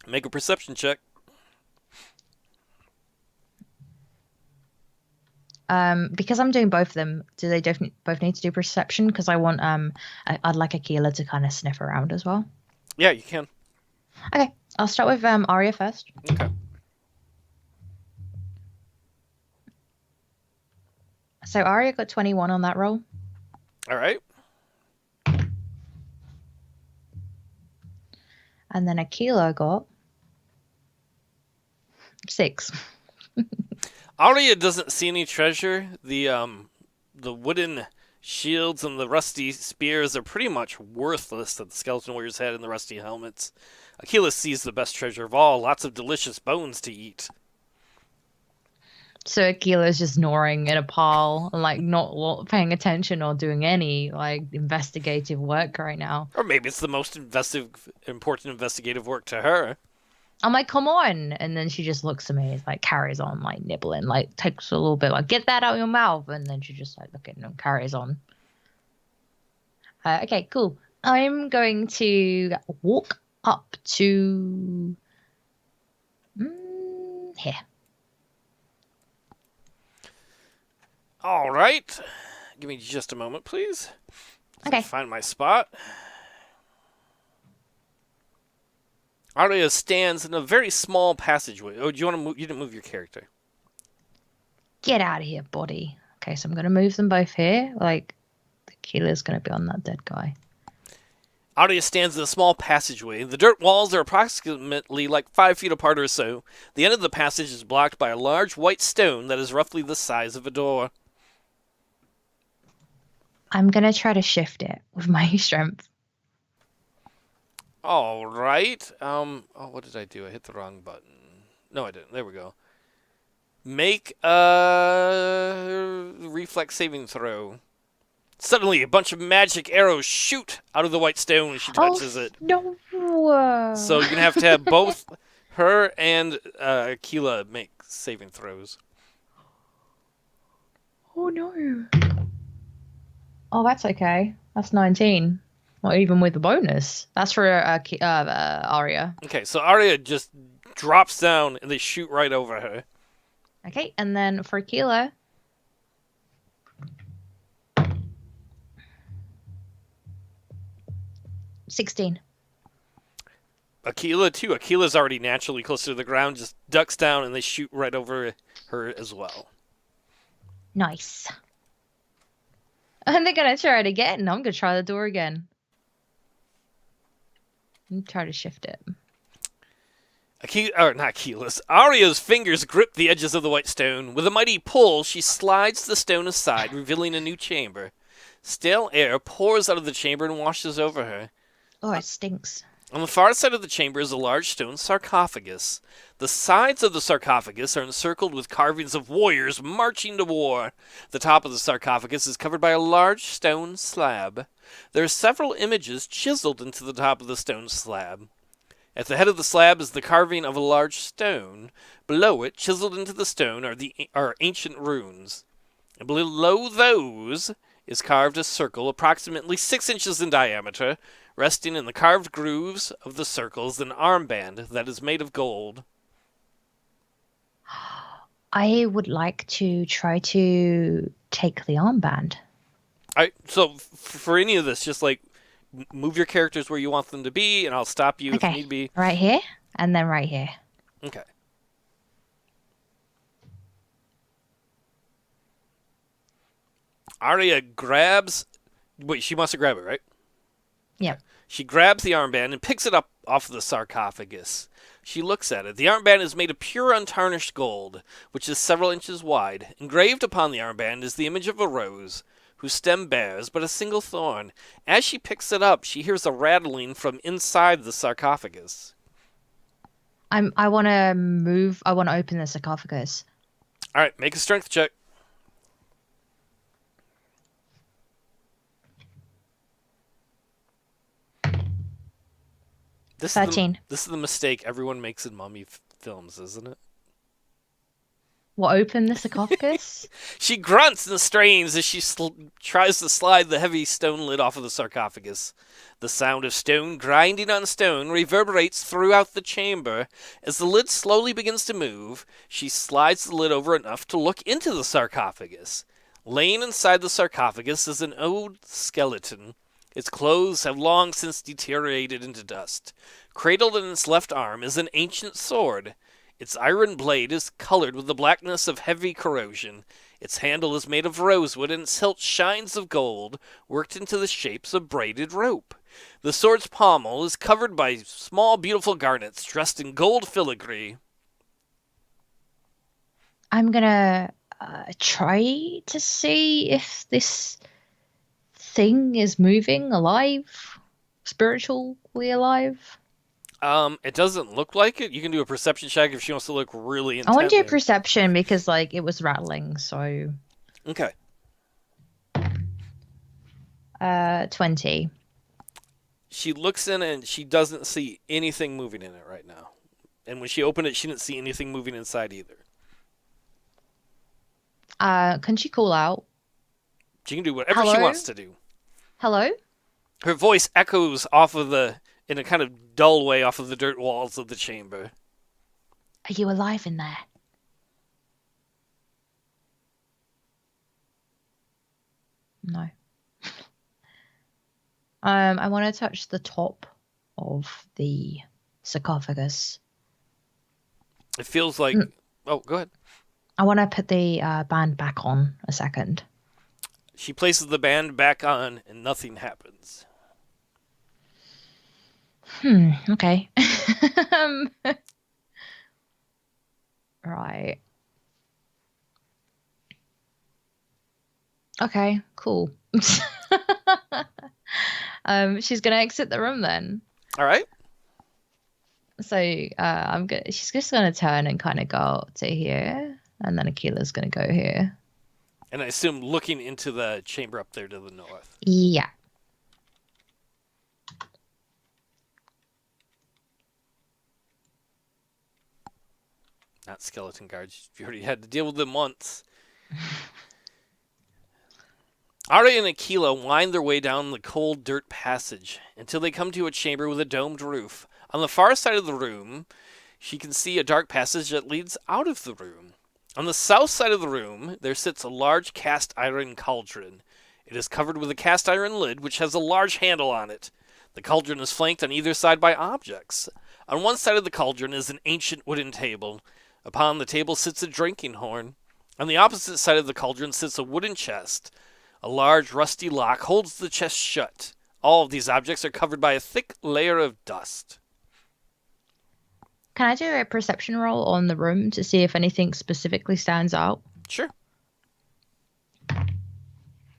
Make a perception check. Because I'm doing both of them, do they both need to do perception? Because I want I'd like Akela to kind of sniff around as well. Yeah, you can. Okay, I'll start with Arya first. Okay. So Arya got 21 on that roll. All right. And then Akela got 6. Arya doesn't see any treasure. The wooden shields and the rusty spears are pretty much worthless that the skeleton warriors had in the rusty helmets. Akela sees the best treasure of all, lots of delicious bones to eat. So Akela's just snoring in a pile and like not paying attention or doing any like investigative work right now. Or maybe it's the most important investigative work to her. I'm like, come on. And then she just looks at me, like carries on, like nibbling, like takes a little bit, like get that out of your mouth. And then she just like looking and carries on. Okay, cool. I'm going to walk up to here. All right. Give me just a moment, please. Okay. Find my spot. Arya stands in a very small passageway. Oh, do you want to move? You didn't move your character. Get out of here, body. Okay, so I'm going to move them both here. Like, the killer's going to be on that dead guy. Arya stands in a small passageway. The dirt walls are approximately like 5 feet apart or so. The end of the passage is blocked by a large white stone that is roughly the size of a door. I'm going to try to shift it with my strength. All right. What did I do? I hit the wrong button. No, I didn't. There we go. Make a reflex saving throw. Suddenly, a bunch of magic arrows shoot out of the white stone when she touches it. No. So you're going to have both her and Akela make saving throws. Oh no. Oh, that's okay. That's 19. Not even with the bonus. That's for Arya. Okay, so Arya just drops down and they shoot right over her. Okay, and then for Akela, 16. Akela too. Akila's already naturally closer to the ground, just ducks down and they shoot right over her as well. Nice. And they're gonna try it again. I'm gonna try the door again. And try to shift it. Not Akila's. Arya's fingers grip the edges of the white stone. With a mighty pull, she slides the stone aside, revealing a new chamber. Stale air pours out of the chamber and washes over her. Oh, it stinks. On the far side of the chamber is a large stone sarcophagus. The sides of the sarcophagus are encircled with carvings of warriors marching to war. The top of the sarcophagus is covered by a large stone slab. There are several images chiseled into the top of the stone slab. At the head of the slab is the carving of a large stone. Below it, chiseled into the stone, are ancient runes. And below those is carved a circle approximately 6 inches in diameter, resting in the carved grooves of the circles an armband that is made of gold. I would like to try to take the armband. So for any of this, just like move your characters where you want them to be, and I'll stop you if need be. Right here, and then right here. Okay. Arya grabs... Wait, she wants to grab it, right? Yeah. She grabs the armband and picks it up off the sarcophagus. She looks at it. The armband is made of pure untarnished gold, which is several inches wide. Engraved upon the armband is the image of a rose, whose stem bears but a single thorn. As she picks it up, she hears a rattling from inside the sarcophagus. I want to move. I want to open the sarcophagus. All right, make a strength check. This 13. This is the mistake everyone makes in mummy films, isn't it? What, open the sarcophagus? She grunts and strains as she tries to slide the heavy stone lid off of the sarcophagus. The sound of stone grinding on stone reverberates throughout the chamber. As the lid slowly begins to move, she slides the lid over enough to look into the sarcophagus. Laying inside the sarcophagus is an old skeleton. Its clothes have long since deteriorated into dust. Cradled in its left arm is an ancient sword. Its iron blade is colored with the blackness of heavy corrosion. Its handle is made of rosewood, and its hilt shines of gold, worked into the shapes of braided rope. The sword's pommel is covered by small, beautiful garnets dressed in gold filigree. I'm gonna try to see if this thing is moving, alive, spiritually alive. It doesn't look like it. You can do a perception check if she wants to look really intently. I want to do perception because, like, it was rattling, so... Okay. 20. She looks in and she doesn't see anything moving in it right now. And when she opened it, she didn't see anything moving inside either. Can she call out? She can do whatever she wants to do. Hello? Her voice echoes in a kind of dull way off of the dirt walls of the chamber. Are you alive in there? No. I want to touch the top of the sarcophagus. It feels like... Oh, go ahead. I want to put the band back on a second. She places the band back on and nothing happens. Okay. Right. Okay, cool. She's gonna exit the room then. All right. So she's just gonna turn and kind of go to here, and then Akela's gonna go here. And I assume looking into the chamber up there to the north. Yeah. Not skeleton guards. You already had to deal with them once. Arya and Akela wind their way down the cold dirt passage until they come to a chamber with a domed roof. On the far side of the room, she can see a dark passage that leads out of the room. On the south side of the room, there sits a large cast iron cauldron. It is covered with a cast iron lid which has a large handle on it. The cauldron is flanked on either side by objects. On one side of the cauldron is an ancient wooden table. Upon the table sits a drinking horn. On the opposite side of the cauldron sits a wooden chest. A large rusty lock holds the chest shut. All of these objects are covered by a thick layer of dust. Can I do a perception roll on the room to see if anything specifically stands out? Sure.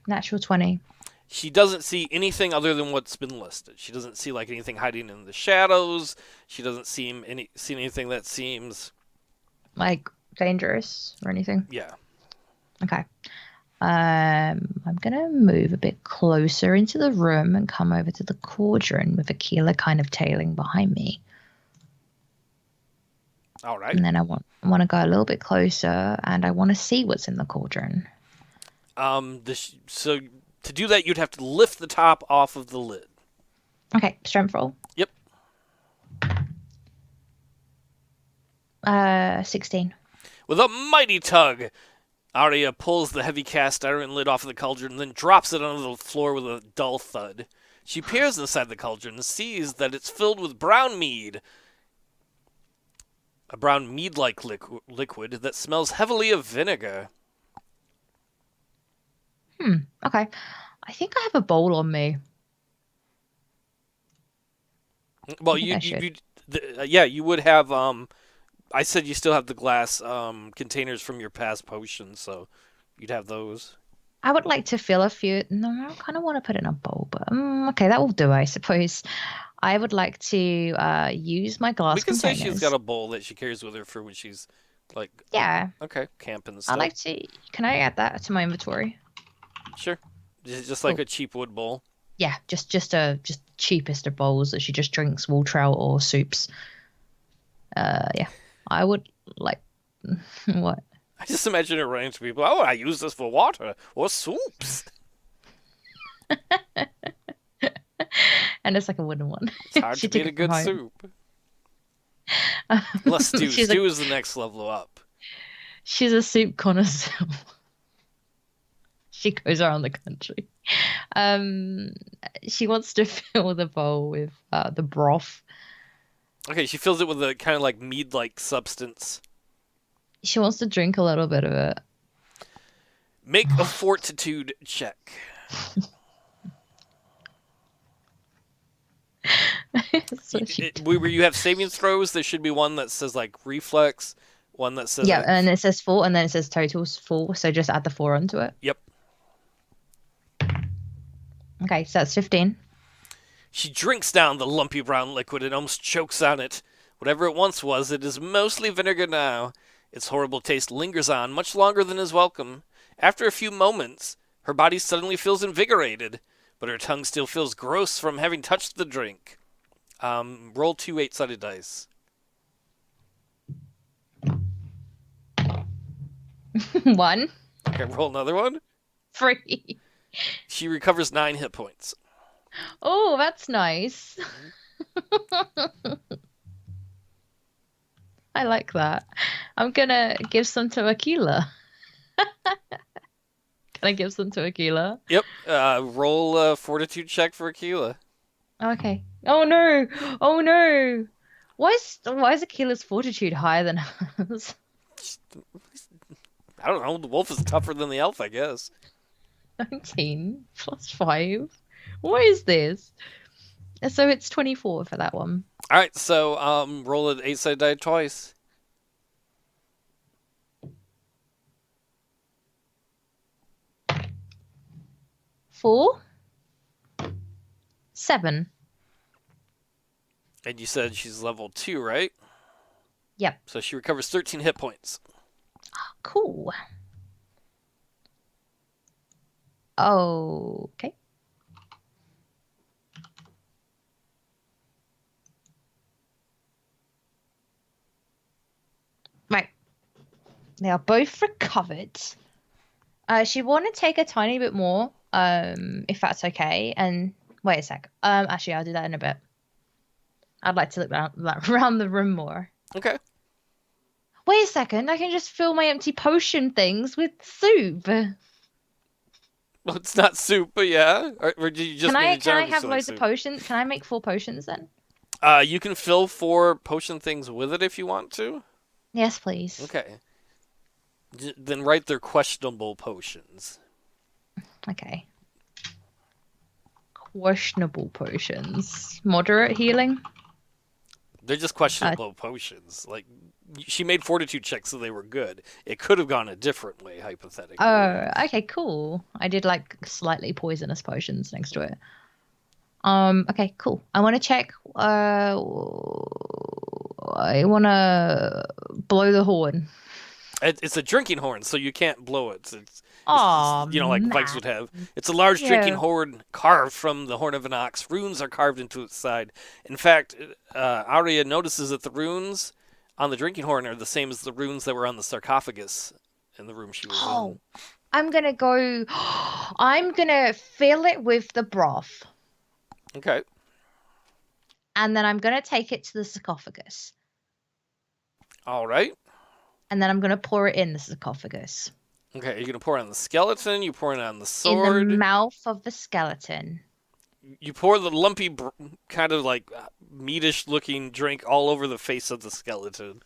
Natural 20. She doesn't see anything other than what's been listed. She doesn't see like anything hiding in the shadows. She doesn't see anything that seems Like dangerous or anything? yeah. Okay. I'm gonna move a bit closer into the room and come over to the cauldron with Akela kind of tailing behind me. All right. And then I want to go a little bit closer, and I want to see what's in the cauldron. So to do that, you'd have to lift the top off of the lid. Okay, strength roll. Yep. 16. With a mighty tug, Arya pulls the heavy cast iron lid off of the cauldron and then drops it onto the floor with a dull thud. She peers inside the cauldron and sees that it's filled with brown mead. A brown mead-like liquid that smells heavily of vinegar. Okay. I think I have a bowl on me. Well, you would have. I said you still have the glass containers from your past potions, so you'd have those. I would like to fill a few. No, I kind of want to put it in a bowl, but okay, that will do, I suppose. I would like to use my glass We can containers. say she's got a bowl that she carries with her for when she's like Yeah. okay, camping and stuff. I'd like to. Can I add that to my inventory? Sure. Just like a cheap wood bowl. Yeah, just cheapest of bowls that she just drinks water out or soups. Yeah, I would like what? I just imagine it running to people. Oh, I use this for water or soups. And it's like a wooden one. It's hard She to took make a it from good home. soup. Unless stew. She's Stew is the next level up. She's a soup connoisseur. She goes around the country. She wants to fill the bowl with the broth. Okay, she fills it with a kind of like mead-like substance. She wants to drink a little bit of it. Make a fortitude check. Where you have saving throws, there should be one that says like reflex, one that says yeah, and it says 4, and then it says totals 4. So just add the 4 onto it. Yep. Okay, so that's 15. She drinks down the lumpy brown liquid and almost chokes on it. Whatever it once was, it is mostly vinegar now. Its horrible taste lingers on much longer than is welcome. After a few moments, her body suddenly feels invigorated, but her tongue still feels gross from having touched the drink. Roll 2 8-sided dice. 1. Okay, roll another one. 3. She recovers 9 hit points. Oh, that's nice. I like that. I'm gonna give some to Akela. Can I give some to Akela? Yep. Roll a fortitude check for Akela. Okay. Oh no! Oh no! Why is Akela's fortitude higher than hers? I don't know. The wolf is tougher than the elf, I guess. 19 plus 5. What is this? So it's 24 for that one. All right. So roll an 8-sided die twice. 4. 7. And you said she's level 2, right? Yep. So she recovers 13 hit points. Cool. Okay. Right. They are both recovered. She want to take a tiny bit more if that's okay. And wait a sec. Actually, I'll do that in a bit. I'd like to look around the room more. Okay. Wait a second. I can just fill my empty potion things with soup. Well, it's not soup, but yeah. Or did you just Can mean I in can I general have like loads of soup? potions? Can I make 4 potions then? You can fill 4 potion things with it if you want to. Yes, please. Okay. Then write their questionable potions. Okay. Questionable potions. Moderate healing. They're just Uh, questionable potions. Like, she made fortitude checks, so they were good. It could have gone a different way, hypothetically. oh, okay, cool. I did like slightly poisonous potions next to it. Okay, cool. I want to check. I want to blow the horn. It's a drinking horn, so you can't blow it. It's Oh like Vikes man. would have. It's a large drinking Yeah. horn carved from the horn of an ox. Runes are carved into its side. In fact, Arya notices that the runes on the drinking horn are the same as the runes that were on the sarcophagus in the room she was in. Oh, I'm gonna go. I'm gonna fill it with the broth, Okay. and then I'm gonna take it to the sarcophagus, All right. and then I'm gonna pour it in the sarcophagus, Okay. You're gonna pour it on the skeleton. You pour it on the in the sword. mouth of the skeleton. You pour the lumpy, kind of like meatish looking drink all over the face of the skeleton,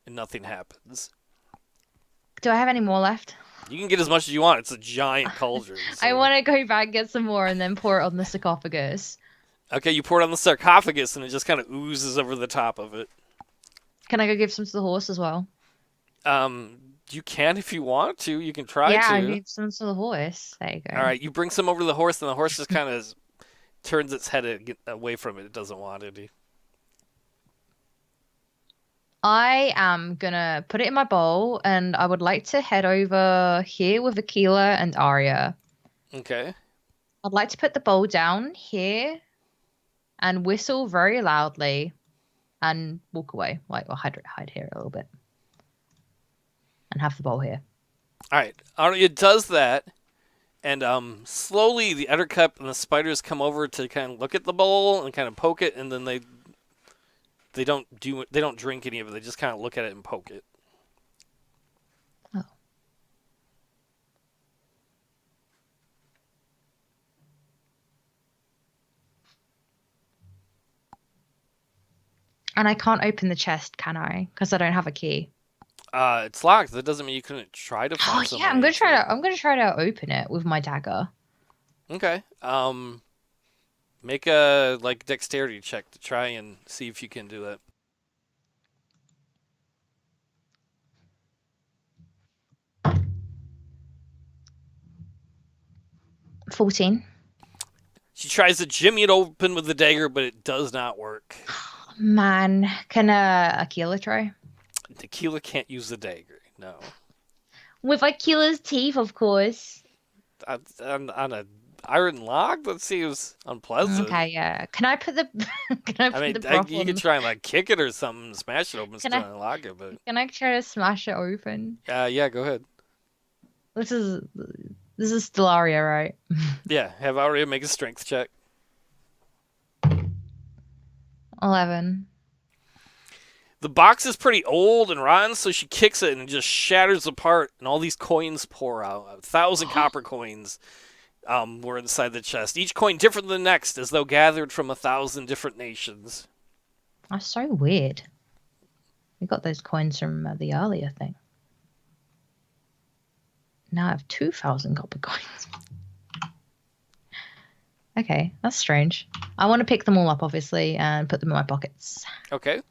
and nothing happens. Do I have any more left? You can get as much as you want. It's a giant cauldron. I So. want to go back get some more and then pour it on the sarcophagus. Okay, you pour it on the sarcophagus, and it just kind of oozes over the top of it. Can I go give some to the horse as well? You can if you want to. You can try Yeah, I to. give some to the horse. There you go. All right, you bring some over to the horse, and the horse just kind of turns its head away from it. It doesn't want it. I am gonna put it in my bowl, and I would like to head over here with Akela and Arya. Okay. I'd like to put the bowl down here and whistle very loudly and walk away. Like, or hide here a little bit and have the bowl here. All right. Arya does that, and slowly the Ettercup and the spiders come over to kind of look at the bowl and kind of poke it, and then they don't drink any of it. They just kind of look at it and poke it. Oh. And I can't open the chest, can I? Because I don't have a key. It's locked. That doesn't mean you couldn't try to Oh find yeah, someone. I'm gonna try to open it with my dagger. Okay. Make a dexterity check to try and see if you can do that. 14. She tries to jimmy it open with the dagger, but it does not work. Man, can Akela try? Tequila can't use the dagger. No. With Akela's teeth, of course. On a iron log? That seems unpleasant. Okay, yeah. Can I put the can I put the broth you on? could try and kick it or something, smash it open, Can still I- unlock it, but Can I try to smash it open? yeah, go ahead. This is Stellaria, right? Yeah, have Arya make a strength check. 11. The box is pretty old and rotten, so she kicks it and it just shatters apart, and all these coins pour out. 1,000 copper coins were inside the chest. Each coin different than the next, as though gathered from 1,000 different nations. That's so weird. We got those coins from the earlier thing. Now I have 2,000 copper coins. Okay, that's strange. I want to pick them all up, obviously, and put them in my pockets. Okay.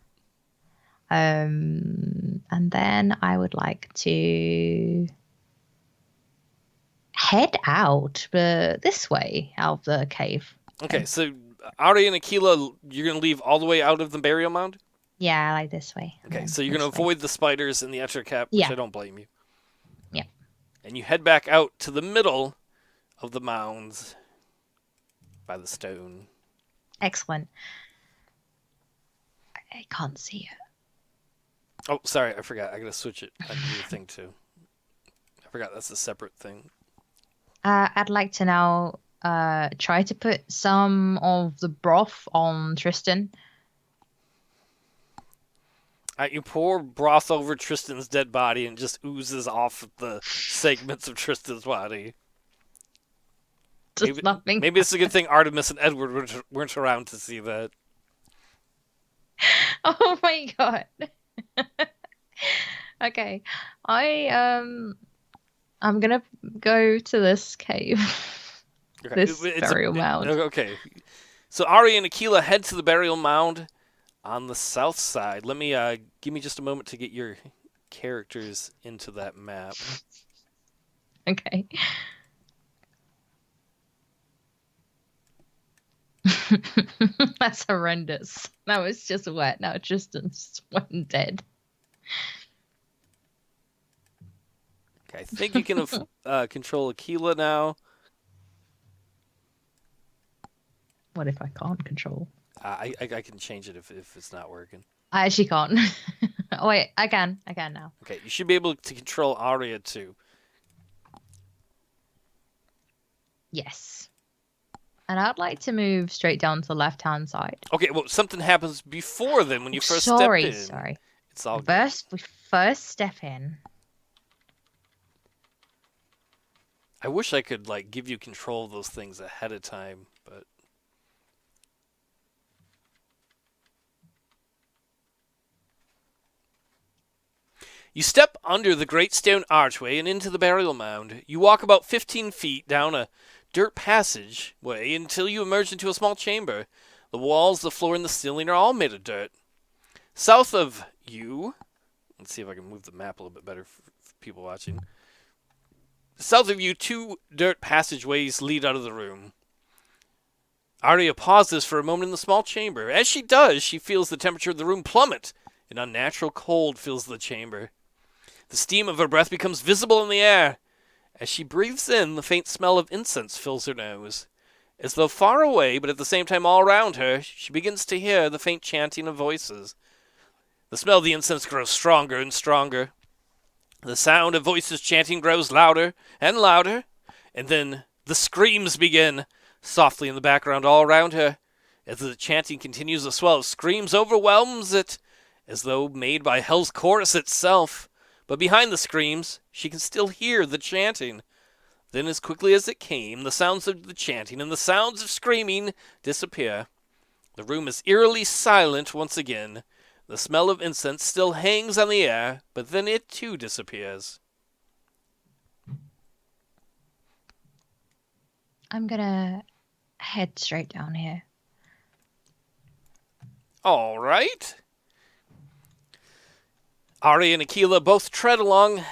And then I would like to head out this way, out of the cave. Okay, so Arya and Akela, you're going to leave all the way out of the burial mound? Yeah, like this way. Okay, so you're going to avoid the spiders and the Ettercap, which Yeah. I don't blame you. Yeah. And you head back out to the middle of the mounds by the stone. Excellent. I can't see it. Oh, sorry, I forgot. I got to switch it. I need a thing too. I forgot that's a separate thing. I'd like to now try to put some of the broth on Tristan. You pour broth over Tristan's dead body and it just oozes off the segments of Tristan's body. Just Maybe nothing. maybe it's a good thing Artemis and Edward weren't around to see that. Oh my God. Okay. I I'm gonna go to this cave. Okay, This burial mound. okay. So Arya and Akela head to the burial mound on the south side. Let me give me just a moment to get your characters into that map. Okay. That's horrendous. That was just wet. Now Tristan's one dead. Okay, I think you can control Akela now. What if I can't control? I can change it if it's not working. I actually can't. Oh, wait, I can. I can now. Okay, you should be able to control Arya too. Yes. And I'd like to move straight down to the left-hand side. Okay, well something happens before then when you first Sorry, step in. sorry. It's all good. First, we first step in. I wish I could like give you control of those things ahead of time, but you step under the great stone archway and into the burial mound. You walk about 15 feet down a dirt passageway until you emerge into a small chamber. The walls, the floor, and the ceiling are all made of dirt. South of you, let's see if I can move the map a little bit better for people watching. South of you, two dirt passageways lead out of the room. Arya pauses for a moment in the small chamber. As she does, she feels the temperature of the room plummet. An unnatural cold fills the chamber. The steam of her breath becomes visible in the air. As she breathes in, the faint smell of incense fills her nose. As though far away, but at the same time all around her, she begins to hear the faint chanting of voices. The smell of the incense grows stronger and stronger. The sound of voices chanting grows louder and louder, and then the screams begin, softly in the background all around her. As the chanting continues, a swell of screams overwhelms it, as though made by Hell's chorus itself. But behind the screams, she can still hear the chanting. Then, as quickly as it came, the sounds of the chanting and the sounds of screaming disappear. The room is eerily silent once again. The smell of incense still hangs on the air, but then it too disappears. I'm gonna head straight down here. All right. Arya and Akela both tread along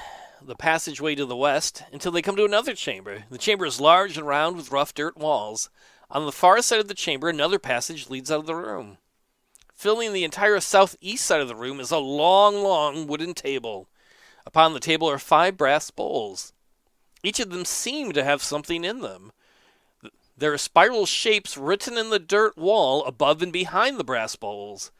the passageway to the west until they come to another chamber. The chamber is large and round with rough dirt walls. On the far side of the chamber, another passage leads out of the room. Filling the entire southeast side of the room is a long wooden table. Upon the table are 5 brass bowls. Each of them seem to have something in them. There are spiral shapes written in the dirt wall above and behind the brass bowls.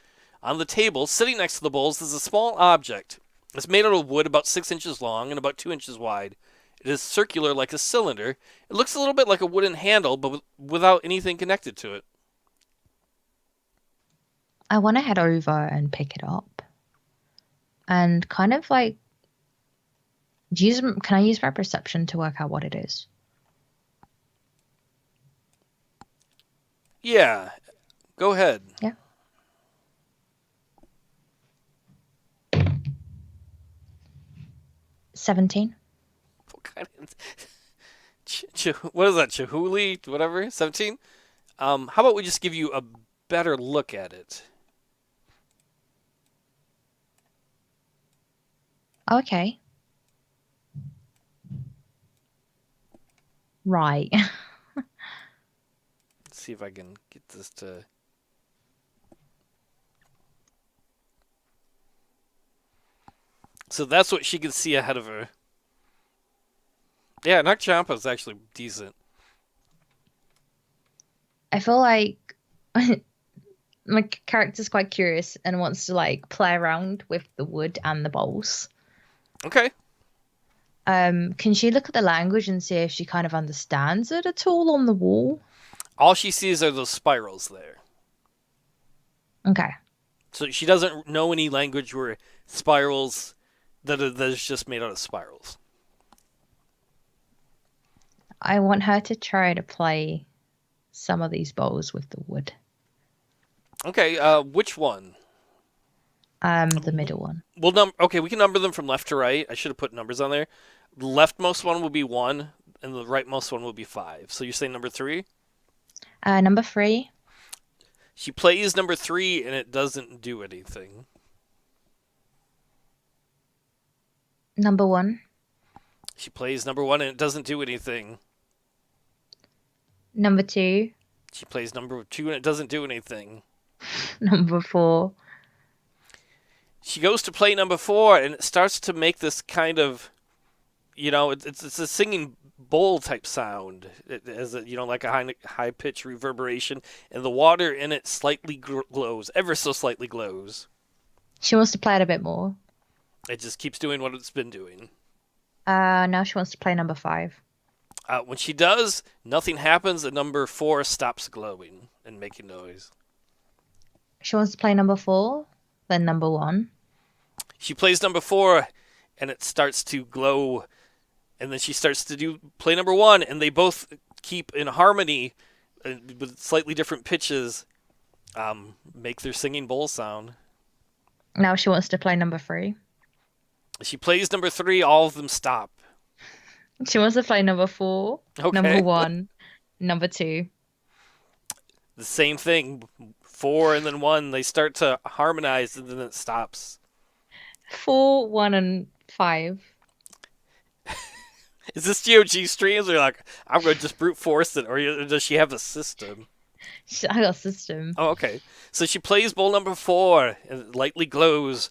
On the table, sitting next to the bowls, is a small object. It's made out of wood about 6 inches long and about 2 inches wide. It is circular like a cylinder. It looks a little bit like a wooden handle, but without anything connected to it. I want to head over and pick it up. And kind of like, can I use my perception to work out what it is? Yeah, go ahead. Yeah. $17. What kind of... what is that, Chihuly? Whatever? 17? How about we just give you a better look at it? Okay. Right. Let's see if I can get this to... So that's what she can see ahead of her. Yeah, Nagchampa is actually decent. I feel like my character's quite curious and wants to like play around with the wood and the bowls. Okay. Can she look at the language and see if she kind of understands it at all on the wall? All she sees are those spirals there. Okay. So she doesn't know any language where spirals that is just made out of spirals. I want her to try to play some of these bowls with the wood. Okay, which one? The middle one. Okay, we can number them from left to right. I should have put numbers on there. The leftmost one will be 1, and the rightmost one will be 5. So you say number 3? Number 3. She plays number 3, and it doesn't do anything. Number 1. She plays number 1, and it doesn't do anything. Number 2. She plays number 2, and it doesn't do anything. Number 4. She goes to play number 4, and it starts to make this kind of, it's a singing bowl type sound. It has like a high pitch reverberation, and the water in it slightly glows, ever so slightly glows. She wants to play it a bit more. It just keeps doing what it's been doing. Now she wants to play number 5. When she does, nothing happens, and number 4 stops glowing and making noise. She wants to play number 4, then number 1. She plays number 4, and it starts to glow, and then she starts to play number 1, and they both keep in harmony with slightly different pitches, make their singing bowl sound. Now she wants to play number 3. She plays number 3, all of them stop. She wants to play number 4, Okay. number 1, number 2. The same thing, 4 and then 1, they start to harmonize, and then it stops. 4, 1, and 5. Is this GOG streams, or like, I'm going to just brute force it, or does she have a system? I got a system. Oh, okay. So she plays bowl number 4, and it lightly glows,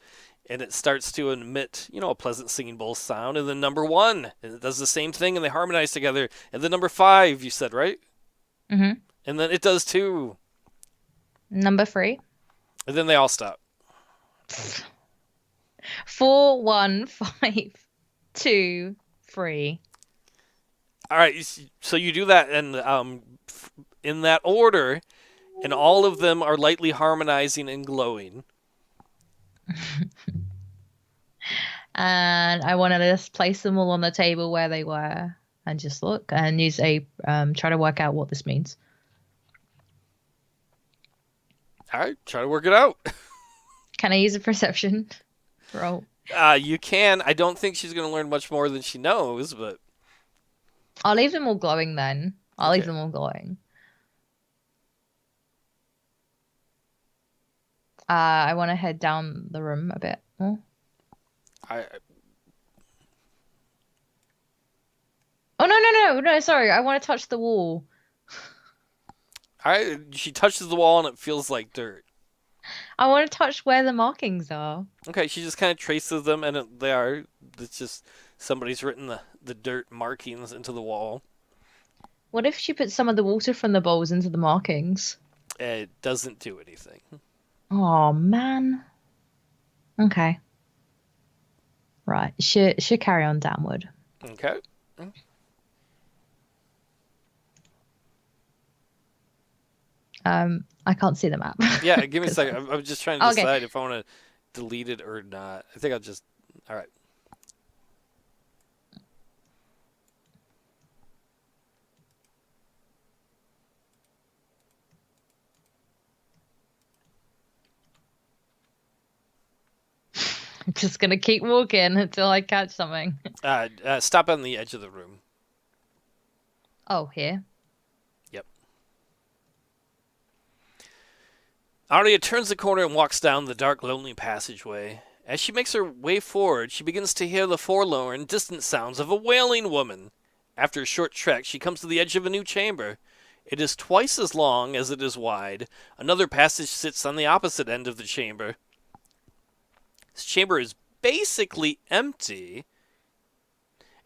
and it starts to emit, a pleasant singing bowl sound. And then number 1, and it does the same thing, and they harmonize together. And then number 5, you said, right? Mm-hmm. And then it does too. Number 3. And then they all stop. 4, 1, 5, 2, 3. All right, so you do that, and in that order, and all of them are lightly harmonizing and glowing. And I want to just place them all on the table where they were and just look and use try to work out what this means. All right, try to work it out. Can I use a perception roll? You can. I don't think she's going to learn much more than she knows, but... I'll leave them all glowing then. I'll leave Okay. them all glowing. I want to head down the room a bit more. Oh, no, sorry. I want to touch the wall. She touches the wall and it feels like dirt. I want to touch where the markings are. Okay, she just kind of traces them, and it's just somebody's written the dirt markings into the wall. What if she puts some of the water from the bowls into the markings? It doesn't do anything. Oh, man. Okay. Right. Should carry on downward. Okay. I can't see the map. Yeah, give me a second. I'm just trying to Okay. decide if I want to delete it or not. I think I'll just... All right. I'm just gonna keep walking until I catch something. Stop on the edge of the room. Oh, here. Yep. Arya turns the corner and walks down the dark, lonely passageway. As she makes her way forward, she begins to hear the forlorn, distant sounds of a wailing woman. After a short trek, she comes to the edge of a new chamber. It is twice as long as it is wide. Another passage sits on the opposite end of the chamber. This chamber is basically empty,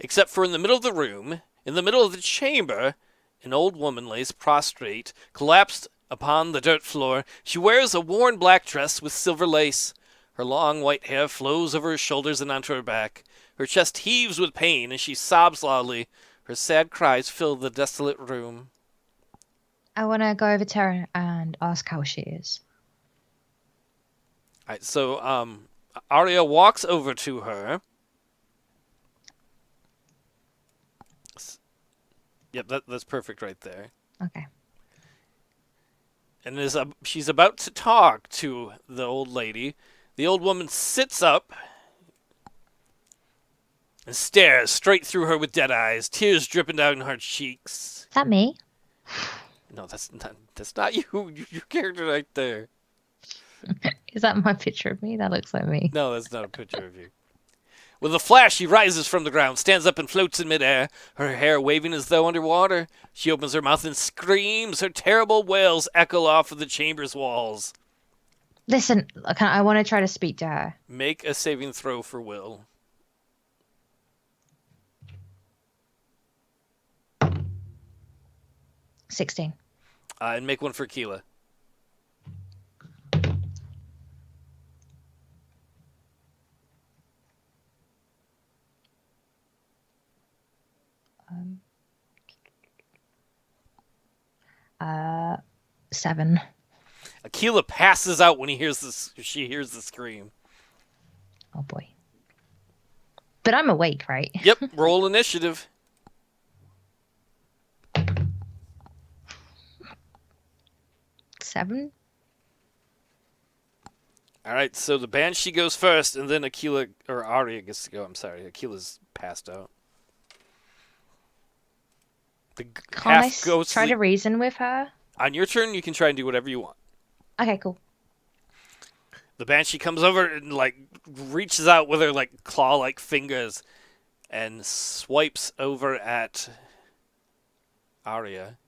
except for in the middle of the room, in the middle of the chamber, an old woman lays prostrate, collapsed upon the dirt floor. She wears a worn black dress with silver lace. Her long white hair flows over her shoulders and onto her back. Her chest heaves with pain, and she sobs loudly. Her sad cries fill the desolate room. I want to go over to her and ask how she is. All right, so Arya walks over to her. Yep, that's perfect right there. Okay. And she's about to talk to the old lady. The old woman sits up and stares straight through her with dead eyes, tears dripping down her cheeks. Is that me? No, that's not you. Your character right there. Is that my picture of me? That looks like me. No, that's not a picture of you. With a flash, she rises from the ground, stands up and floats in midair, her hair waving as though underwater. She opens her mouth and screams. Her terrible wails echo off of the chamber's walls. Listen, I want to try to speak to her. Make a saving throw for will. 16. And make one for Akela. Um, 7. Akela passes out when she hears the scream. Oh boy. But I'm awake, right? Yep, roll initiative. 7. All right, so the Banshee goes first, and then Akela, or Arya gets to go. I'm sorry, Akela's passed out. The Can't half I ghost try to reason with her? On your turn, you can try and do whatever you want. Okay, cool. The Banshee comes over and reaches out with her claw-like fingers and swipes over at Arya.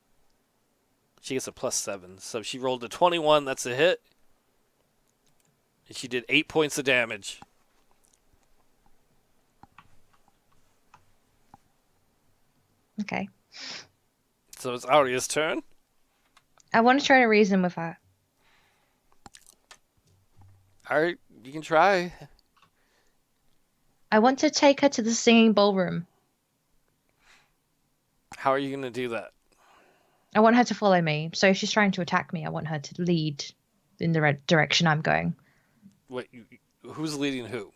She gets a +7, so she rolled a 21. That's a hit. And she did 8 points of damage. Okay. So it's Arya's turn. I want to try to reason with her. All right, you can try. I want to take her to the singing ballroom. How are you going to do that? I want her to follow me. So if she's trying to attack me, I want her to lead in the direction I'm going. Wait, who's leading who?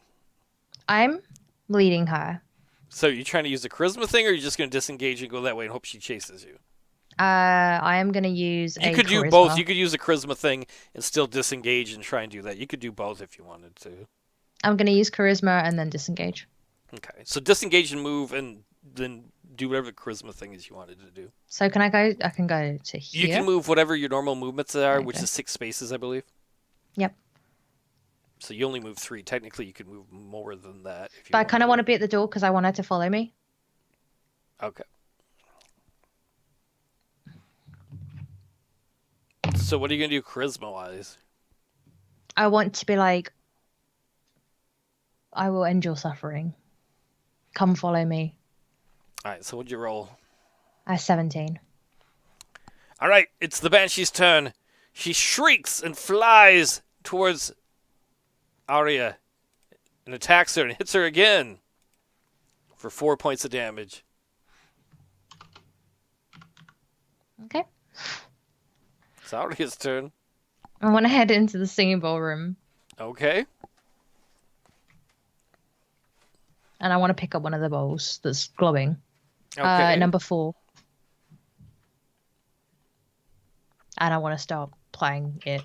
I'm leading her. So you trying to use a charisma thing, or are you just going to disengage and go that way and hope she chases you? I am going to use You could do charisma. both. You could use a charisma thing and still disengage and try and do that. You could do both if you wanted to. I'm going to use charisma and then disengage. Okay. So disengage and move and then do whatever the charisma thing is you wanted to do. So can I go? I can go to here. You can move whatever your normal movements are, Okay. which is 6 spaces, I believe. Yep. So you only move 3. Technically, you could move more than that. If you But I kind of want to be at the door because I want her to follow me. Okay. So what are you going to do charisma-wise? I want to be like, I will end your suffering. Come follow me. All right, so what'd you roll? 17. All right, it's the Banshee's turn. She shrieks and flies towards Arya and attacks her and hits her again for 4 points of damage. Okay. It's Arya's turn. I want to head into the singing ballroom. Okay. And I want to pick up one of the bowls that's glowing. Okay. Number 4. And I want to start playing it.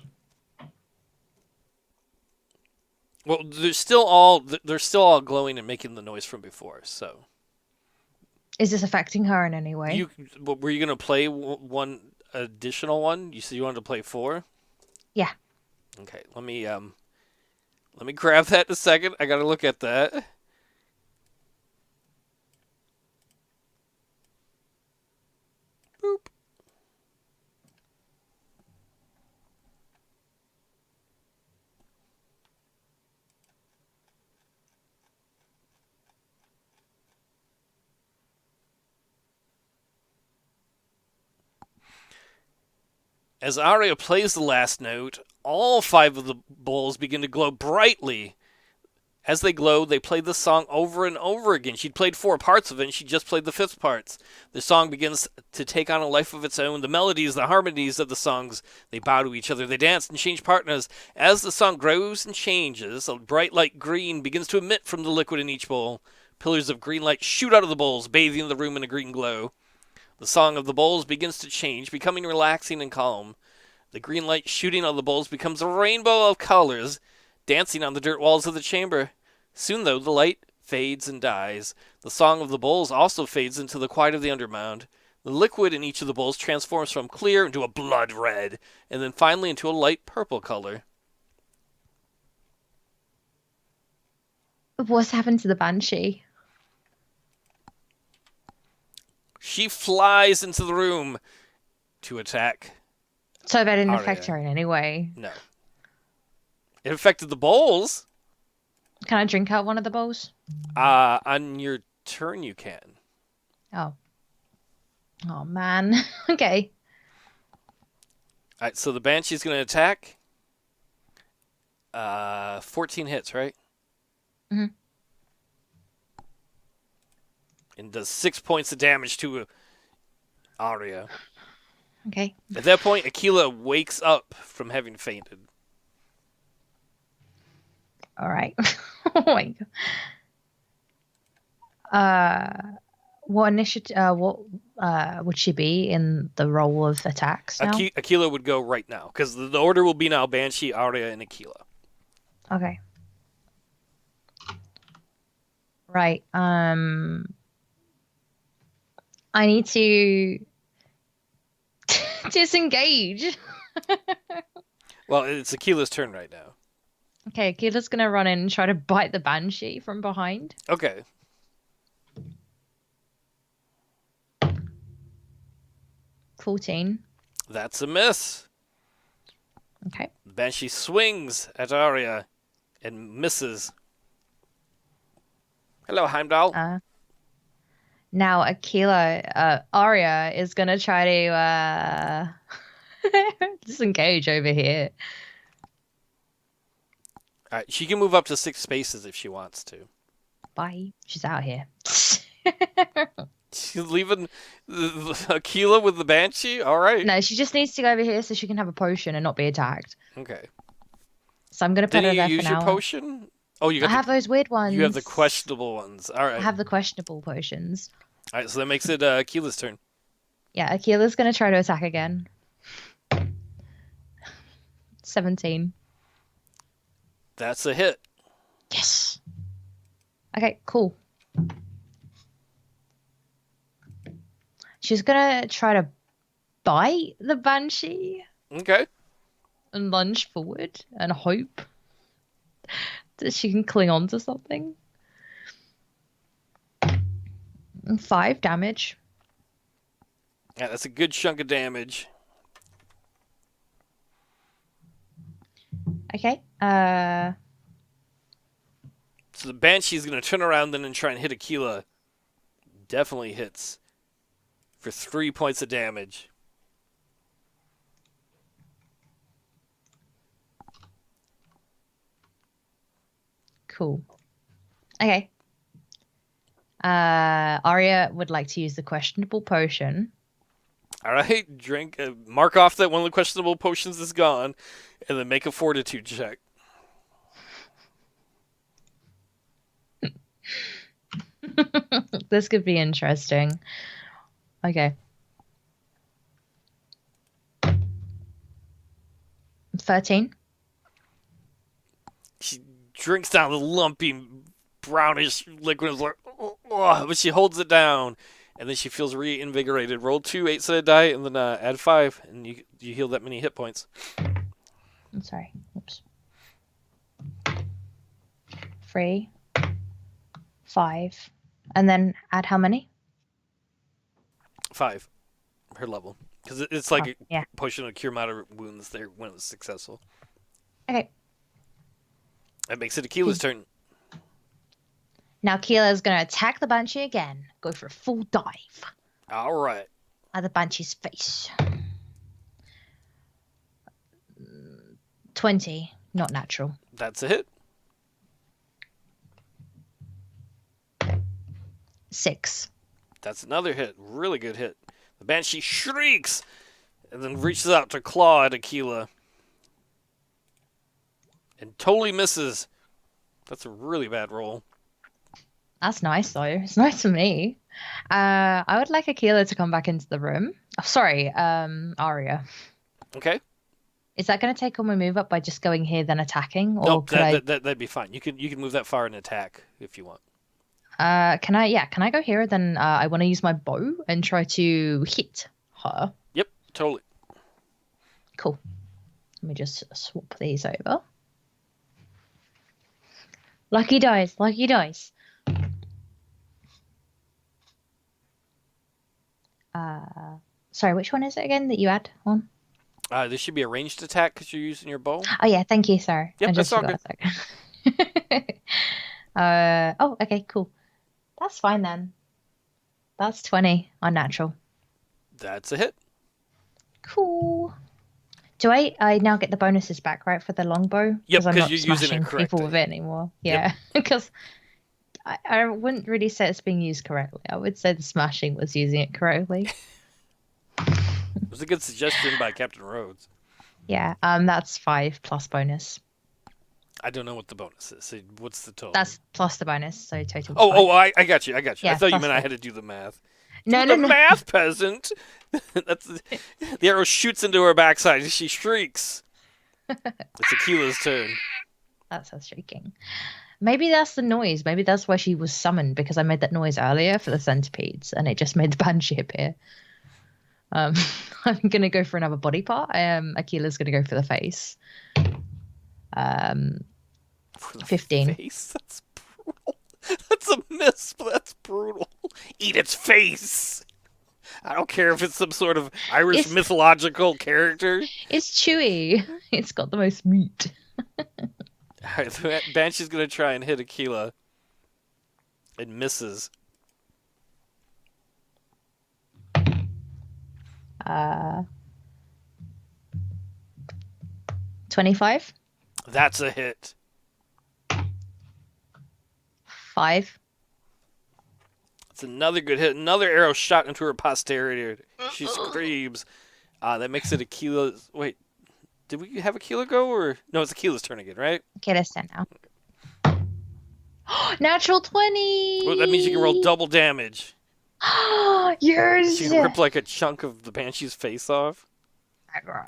Well, they're still all glowing and making the noise from before. So. Is this affecting her in any way? Were you gonna play one additional one? You said you wanted to play 4. Yeah. Okay. Let me grab that in a second. I gotta look at that. Boop. As Arya plays the last note, all 5 of the bowls begin to glow brightly. As they glow, they play the song over and over again. She'd played 4 parts of it, and she just played the 5th parts. The song begins to take on a life of its own. The melodies, the harmonies of the songs, they bow to each other. They dance and change partners. As the song grows and changes, a bright light green begins to emit from the liquid in each bowl. Pillars of green light shoot out of the bowls, bathing the room in a green glow. The song of the bowls begins to change, becoming relaxing and calm. The green light shooting out of the bowls becomes a rainbow of colors, dancing on the dirt walls of the chamber. Soon, though, the light fades and dies. The song of the bowls also fades into the quiet of the underground. The liquid in each of the bowls transforms from clear into a blood red, and then finally into a light purple color. What's happened to the banshee? She flies into the room to attack. So that didn't Arya. affect her in any way. No. It affected the bowls. Can I drink out one of the bowls? On your turn you can. Oh. Oh, man. Okay. Alright, so the Banshee's going to attack. 14 hits, right? Mm-hmm. And does 6 points of damage to Arya. Okay. At that point, Akela wakes up from having fainted. All right. Oh my god. What initiative? What would she be in the role of attacks now? Akela would go right now because the order will be now Banshee, Arya, and Akela. Okay. Right. I need to disengage. Well, it's Akela's turn right now. Okay, Akela's gonna run in and try to bite the banshee from behind. Okay. $14. That's a miss. Okay. The Banshee swings at Arya and misses. Hello, Heimdall. Now Akela, Arya is gonna try to disengage over here. All right, she can move up to 6 spaces if she wants to. Bye. She's out here. She's leaving Akela with the Banshee? All right. No, she just needs to go over here so she can have a potion and not be attacked. Okay. So I'm gonna put her Didn't there you for use your now. potion? Oh, you got I have those weird ones. You have the questionable ones. All right. I have the questionable potions. All right, so that makes it Akela's turn. Yeah, Akela's gonna try to attack again. 17. That's a hit. Yes. Okay, cool. She's gonna try to bite the banshee Okay. and lunge forward and hope that she can cling on to something. 5 damage. Yeah, that's a good chunk of damage. Okay. So the Banshee's going to turn around then and try and hit Akela. Definitely hits for 3 points of damage. Cool. Okay. Arya would like to use the questionable potion. All right, drink. Mark off that one of the questionable potions is gone, and then make a fortitude check. This could be interesting. Okay. 13. She drinks down the lumpy brownish liquid and is like, "Ugh," but she holds it down, and then she feels reinvigorated. Roll 2 8-sided die, and then add 5, and you heal that many hit points. I'm sorry. Oops. 3, 5, and then add how many? 5, her level, because it's like a Yeah. potion of cure minor wounds there when it was successful. Okay. That makes it Akela's turn. Now Keela is going to attack the banshee again. Go for a full dive All right. at the banshee's face. 20, not natural. That's a hit. 6. That's another hit. Really good hit. The banshee shrieks and then reaches out to claw at Akela. And totally misses. That's a really bad roll. That's nice, though. It's nice for me. I would like Akela to come back into the room. Oh, sorry, Arya. Okay. Is that going to take all my move up by just going here then attacking, or Nope, could I? that'd be fine. You can move that far and attack if you want. Can I? Yeah, can I go here? Then I want to use my bow and try to hit her. Yep, totally. Cool. Let me just swap these over. Lucky dice, lucky dice. Sorry, which one is it again that you add on? This should be a ranged attack because you're using your bow. Oh yeah, thank you, sorry. Yep, I just that's all forgot. Oh, okay, cool. That's fine then. That's 20 unnatural. That's a hit. Cool. Do I now get the bonuses back, right, for the longbow? Yep, I'm 'cause not you're using it smashing people correctly. with it anymore. Yeah, because I wouldn't really say it's being used correctly. I would say the smashing was using it correctly. It was a good suggestion by Captain Rhodes. Yeah, that's 5 plus bonus. I don't know what the bonus is. So what's the total? That's plus the bonus, so total. Oh, I got you. Yeah, I thought you plus meant I five. had to do the math. No, Do no, the no. math, peasant. That's the arrow shoots into her backside. She shrieks. It's Akela's turn. That's her shrieking. Maybe that's the noise. Maybe that's why she was summoned, because I made that noise earlier for the centipedes, and it just made the banshee appear. I'm gonna go for another body part. Akela's gonna go for the face. For the 15. face? That's brutal. That's a miss, but that's brutal. Eat its face. I don't care if it's some sort of Irish It's- mythological character. It's chewy. It's got the most meat. Alright, the Banshee's gonna try and hit Akela. It misses. 25. That's a hit. 5. It's another good hit. Another arrow shot into her posterior. She screams. That makes it Akela's. Wait, did we have Akela go or no? It's Akela's turn again, right? Okay, let's stand now. Natural 20. Well, that means you can roll double damage. Yours. She can rip like a chunk of the Banshee's face off.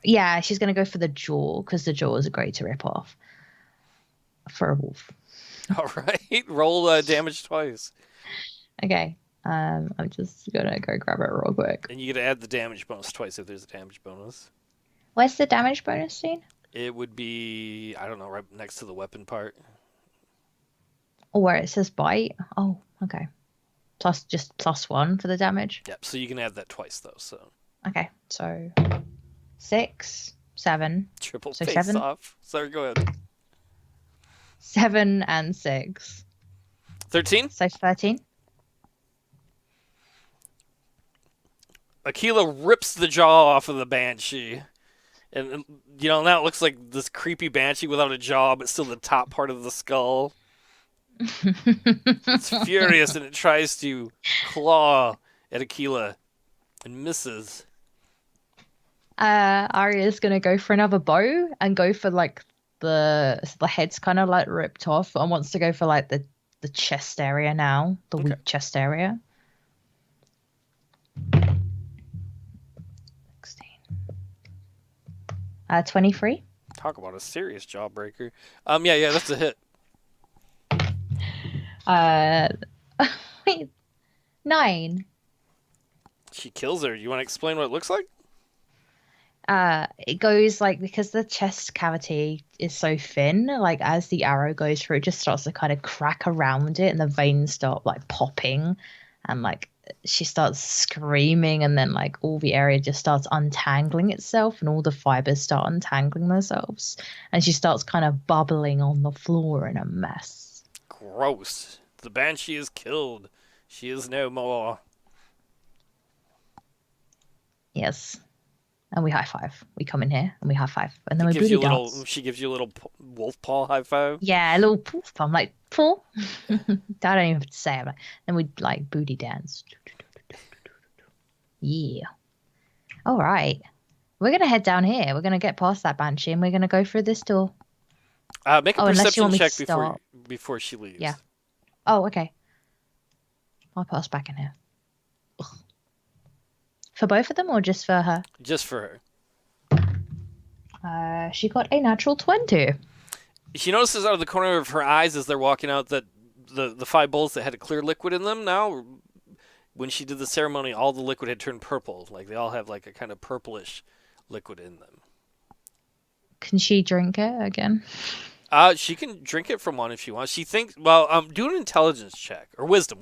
Yeah, she's gonna go for the jaw because the jaw is great to rip off for a wolf. All right, roll damage twice, Okay. I'm just gonna go grab it real quick. and you get to add the damage bonus twice if there's a damage bonus. Where's the damage bonus scene? It would be, I don't know, right next to the weapon part. Or where it says bite? Oh, okay. Just +1 for the damage. Yep. So you can add that twice though. So Okay, so 6, 7, triple So face 7? off. Sorry, go ahead. 7 and 6. 13. So 13. Akela rips the jaw off of the Banshee. And, you know, now it looks like this creepy Banshee without a jaw, but still the top part of the skull. It's furious and it tries to claw at Akela and misses. Arya's gonna go for another bow and go for like the head's kind of like ripped off and wants to go for like the chest area now, the Okay. weak chest area. 16. 23. Talk about a serious jawbreaker. Yeah, that's a hit. Wait, 9. She kills her. You want to explain what it looks like? It goes like, because the chest cavity is so thin, like as the arrow goes through, it just starts to kind of crack around it and the veins start like popping and like she starts screaming and then like all the area just starts untangling itself and all the fibers start untangling themselves and she starts kind of bubbling on the floor in a mess. Gross. The Banshee is killed. She is no more. Yes. And we high five. We come in here and we high five, and then It we gives booty you a little. dance. She gives you a little wolf paw high five. Yeah, a little poof. I'm like, Paul. I don't even have to say it. Then we like booty dance. Yeah. All right. We're gonna head down here. We're gonna get past that banshee, and we're gonna go through this door. Make a Oh, unless you perception want me to check stop. before she leaves. Yeah. Oh, okay. I'll put us back in here. Ugh. For both of them, or just for her? Just for her. She got a natural 20. She notices out of the corner of her eyes as they're walking out that the 5 bowls that had a clear liquid in them now, when she did the ceremony, all the liquid had turned purple. Like they all have like a kind of purplish liquid in them. Can she drink it again? She can drink it from one if she wants. She thinks. Well, do an intelligence check or wisdom.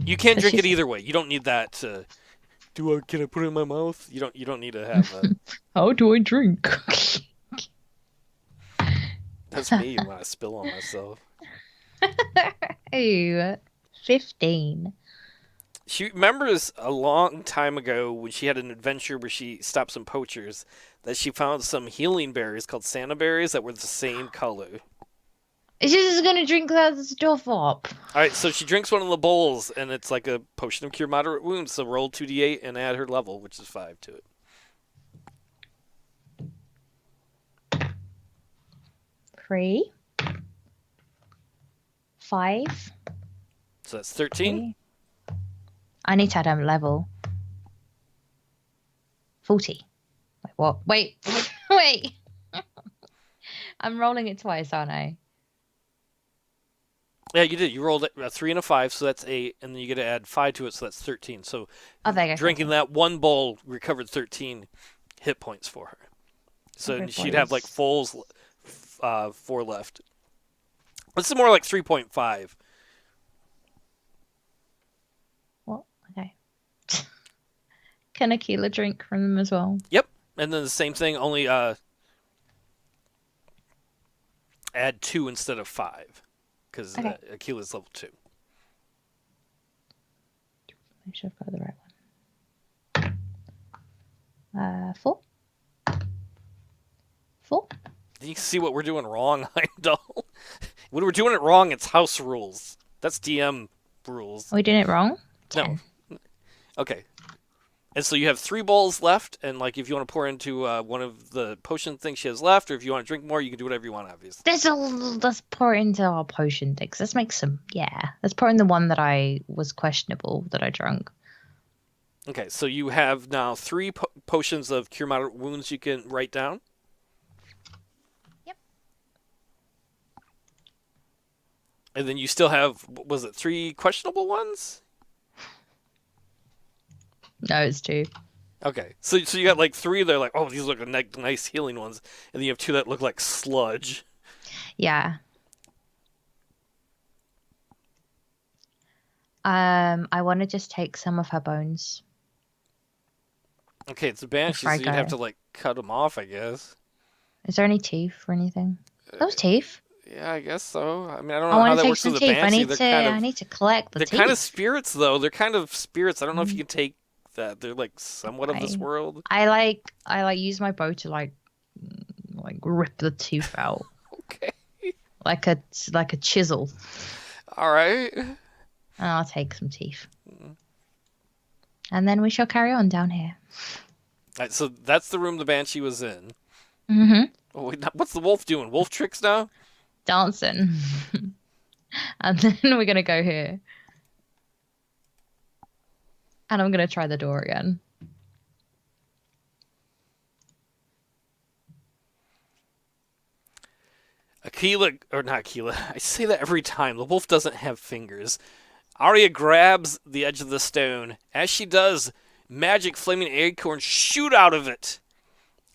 You can't drink it either way. You don't need that. Can I put it in my mouth? You don't need to have. How do I drink? That's me when I spill on myself. Ooh, 15. She remembers a long time ago when she had an adventure where she stopped some poachers that she found some healing berries called Santa berries that were the same color. She's just gonna drink that stuff up. Alright, so she drinks one of the bowls and it's like a potion of cure moderate wounds, so roll 2d8 and add her level, which is 5 to it. 3. 5. So that's 13. I need to add a level. 40. Wait, what? Wait. Wait. I'm rolling it twice, aren't I? Yeah, you did. You rolled a 3 and a 5, so that's 8, and then you get to add 5 to it, so that's 13. So there you go. drinking that one bowl recovered 13 hit points for her. So she'd have like 4 left. This is more like 3.5. What? Okay. Can Akela drink from them as well? Yep. And then the same thing, only add 2 instead of 5. Because Akela's level 2. Make sure I've got the right one. 4. 4. You can see what we're doing wrong, Heimdall. When we're doing it wrong, it's house rules. That's DM rules. Are we doing it wrong? 10. No. Okay. And so you have 3 bowls left, and like if you want to pour into one of the potion things she has left, or if you want to drink more, you can do whatever you want, obviously. Let's pour into our potion things. Let's make some. Yeah. Let's pour in the one that I was questionable that I drank. Okay, so you have now 3 potions of cure moderate wounds you can write down. Yep. And then you still have, was it 3 questionable ones? No, it's 2. Okay, so you got like 3 that are like, oh, these look like nice healing ones, and then you have 2 that look like sludge. Yeah. I want to just take some of her bones. Okay, it's a banshee, so you'd have to like cut them off, I guess. Is there any teeth or anything? Those teeth. Yeah, I guess so. I mean, I don't know how that works with the banshee. I need to collect the teeth. They're kind of spirits, though. They're kind of spirits. I don't know if you can take that. They're like somewhat of this world. I use my bow to like rip the tooth out. Okay. Like a chisel. All right. And I'll take some teeth. And then we shall carry on down here. All right, so that's the room the banshee was in. Mm-hmm. Oh, wait, what's the wolf doing? Wolf tricks now? Dancing. And then we're gonna go here. And I'm gonna try the door again. Akela, or not Akela, I say that every time. The wolf doesn't have fingers. Arya grabs the edge of the stone. As she does, magic flaming acorns shoot out of it.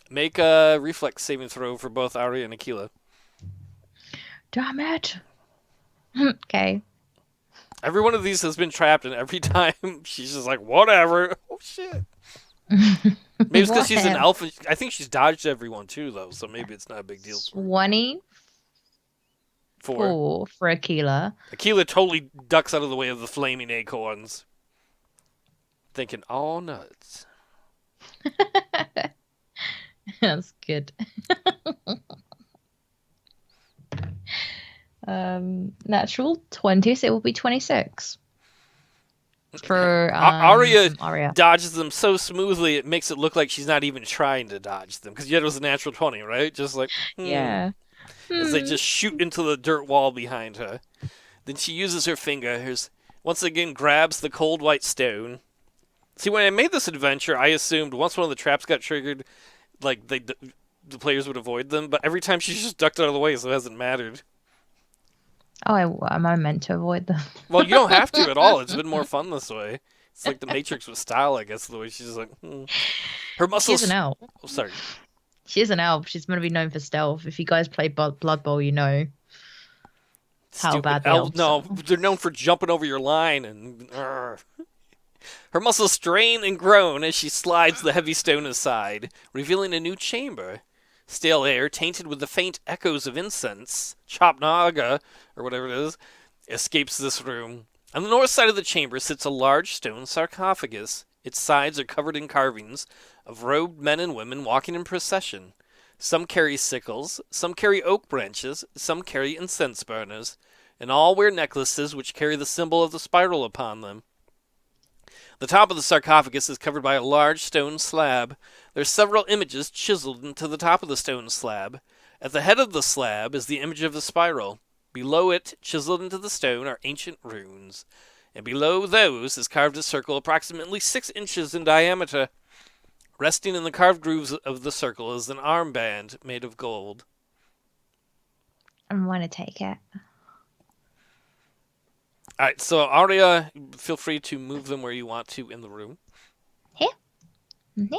Make a reflex saving throw for both Arya and Akela. Damn it. Okay. Every one of these has been trapped, and every time she's just like, whatever. Oh, shit. Maybe it's because she's an elf. I think she's dodged everyone, too, though, so maybe it's not a big deal. 24 for Akela. Akela totally ducks out of the way of the flaming acorns. Thinking, oh, nuts. That's good. Natural 20, so it will be 26 for Arya Arya. dodges them so smoothly it makes it look like she's not even trying to dodge them because yet it was a natural 20, right? Just like Yeah. as they Hmm. just shoot into the dirt wall behind her. Then she uses her fingers, once again grabs the cold white stone. See, when I made this adventure, I assumed once one of the traps got triggered, like the players would avoid them. But every time she's just ducked out of the way, so it hasn't mattered. Oh, am I meant to avoid them? Well, you don't have to at all. It's been more fun this way. It's like the Matrix with style, I guess. The way she's like, her She's an muscles. elf. Oh, sorry. She is an elf. She's going to be known for stealth. If you guys play Blood Bowl, you know how Stupid bad the elf. elves No, are. they're known for jumping over your line and. Her muscles strain and groan as she slides the heavy stone aside, revealing a new chamber. Stale air, tainted with the faint echoes of incense, chop naga, or whatever it is, escapes this room. On the north side of the chamber sits a large stone sarcophagus. Its sides are covered in carvings of robed men and women walking in procession. Some carry sickles, some carry oak branches, some carry incense burners, and all wear necklaces which carry the symbol of the spiral upon them. The top of the sarcophagus is covered by a large stone slab. There are several images chiseled into the top of the stone slab. At the head of the slab is the image of the spiral. Below it, chiseled into the stone, are ancient runes. And below those is carved a circle approximately 6 inches in diameter. Resting in the carved grooves of the circle is an armband made of gold. I want to take it. Alright, so Arya, feel free to move them where you want to in the room. Here. Mm-hmm.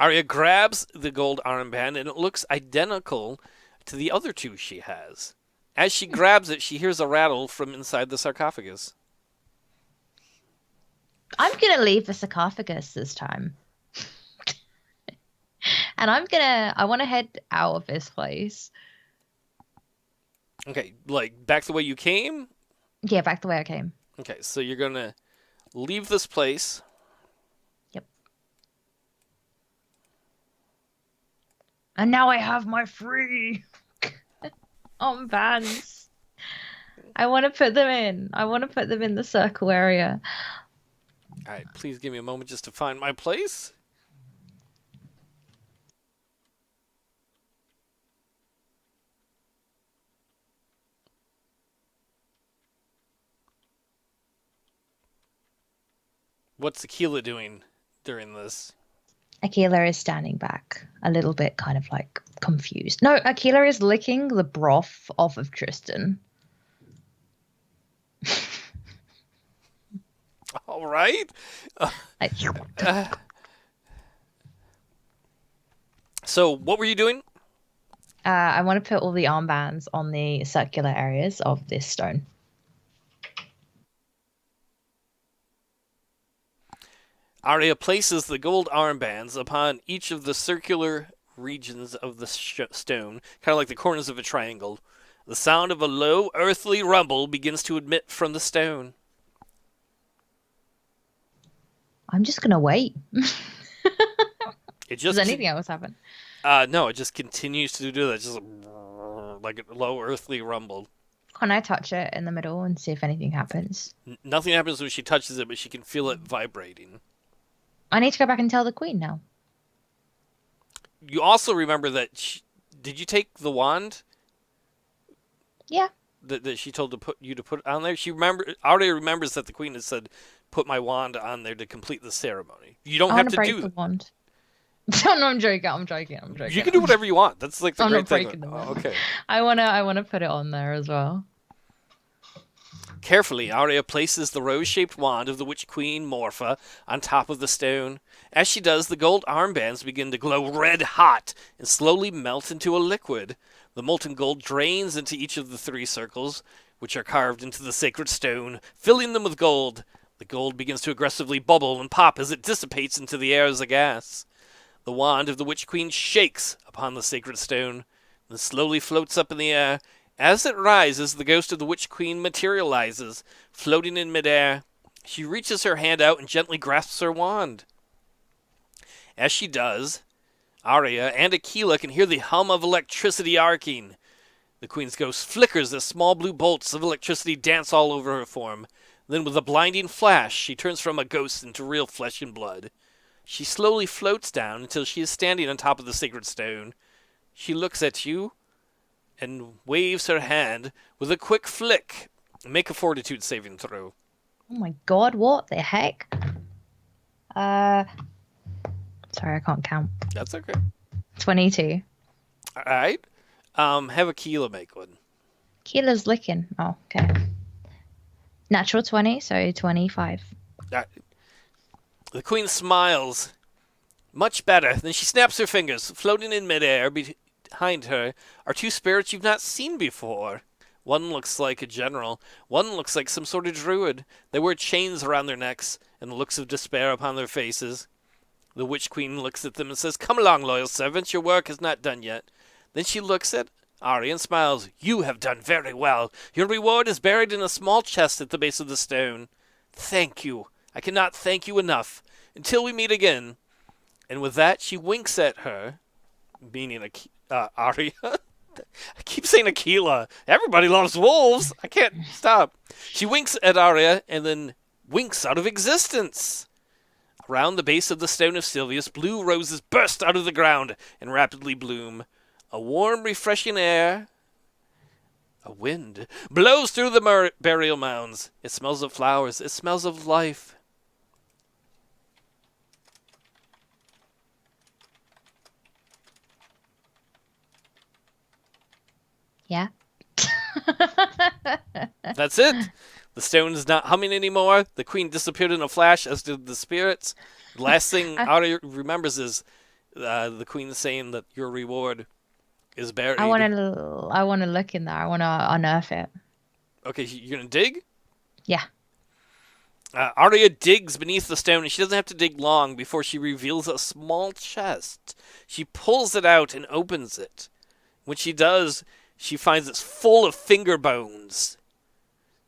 Arya grabs the gold armband and it looks identical to the other two she has. As she grabs it, she hears a rattle from inside the sarcophagus. I'm going to leave the sarcophagus this time. And I want to head out of this place. Okay, like back the way you came? Yeah, back the way I came. Okay, so you're going to leave this place. Yep. And now I have my free armbands. I want to put them in. I want to put them in the circle area. Alright, please give me a moment just to find my place. What's Akela doing during this? Akela is standing back, a little bit kind of like confused. No, Akela is licking the broth off of Tristan. All right. Like, So, what were you doing? I want to put all the armbands on the circular areas of this stone. Arya places the gold armbands upon each of the circular regions of the stone, kind of like the corners of a triangle. The sound of a low, earthly rumble begins to emit from the stone. I'm just gonna wait. It just Does anything else happen? no, it just continues to do that, just like a low, earthly rumble. Can I touch it in the middle and see if anything happens? Nothing happens when she touches it, but she can feel it vibrating. I need to go back and tell the queen now. You also remember that did you take the wand Yeah. that she told you to put on there? Arya remembers that the queen had said, "Put my wand on there to complete the ceremony." You don't I have want to to break do the that. wand. No, I'm joking. I'm joking. You can do whatever you want. That's like the I'm great not thing. breaking the wand. Okay. I wanna put it on there as well. Carefully, Arya places the rose-shaped wand of the Witch Queen Morpha on top of the stone. As she does, the gold armbands begin to glow red hot and slowly melt into a liquid. The molten gold drains into each of the 3 circles, which are carved into the sacred stone, filling them with gold. The gold begins to aggressively bubble and pop as it dissipates into the air as a gas. The wand of the Witch Queen shakes upon the sacred stone, and slowly floats up in the air. As it rises, the ghost of the Witch Queen materializes, floating in midair. She reaches her hand out and gently grasps her wand. As she does, Arya and Akela can hear the hum of electricity arcing. The queen's ghost flickers as small blue bolts of electricity dance all over her form. Then with a blinding flash, she turns from a ghost into real flesh and blood. She slowly floats down until she is standing on top of the sacred stone. She looks at you and waves her hand with a quick flick. Make a fortitude saving throw. Oh my god, what the heck? Sorry, I can't count. That's okay. 22. All right. Have Akela make one. Keela's licking. Oh, okay. Natural 20, so 25. The queen smiles. Much better. Then she snaps her fingers. Floating in midair behind her are two spirits you've not seen before. One looks like a general. One looks like some sort of druid. They wear chains around their necks and looks of despair upon their faces. The witch queen looks at them and says, "Come along, loyal servants. Your work is not done yet." Then she looks at Arya and smiles. "You have done very well. Your reward is buried in a small chest at the base of the stone. Thank you. I cannot thank you enough. Until we meet again." And with that, she winks at her, meaning Arya. I keep saying Akela. Everybody loves wolves. I can't stop. She winks at Arya and then winks out of existence. Around the base of the Stone of Sylvius, blue roses burst out of the ground and rapidly bloom. A warm, refreshing air, a wind, blows through the burial mounds. It smells of flowers. It smells of life. Yeah. That's it. The stone is not humming anymore. The queen disappeared in a flash, as did the spirits. The last thing Arya remembers is the queen saying that your reward is buried. I want to look in there. I want to unearth it. Okay, you're gonna dig? Yeah. Arya digs beneath the stone, and she doesn't have to dig long before she reveals a small chest. She pulls it out and opens it. When she does, she finds it's full of finger bones.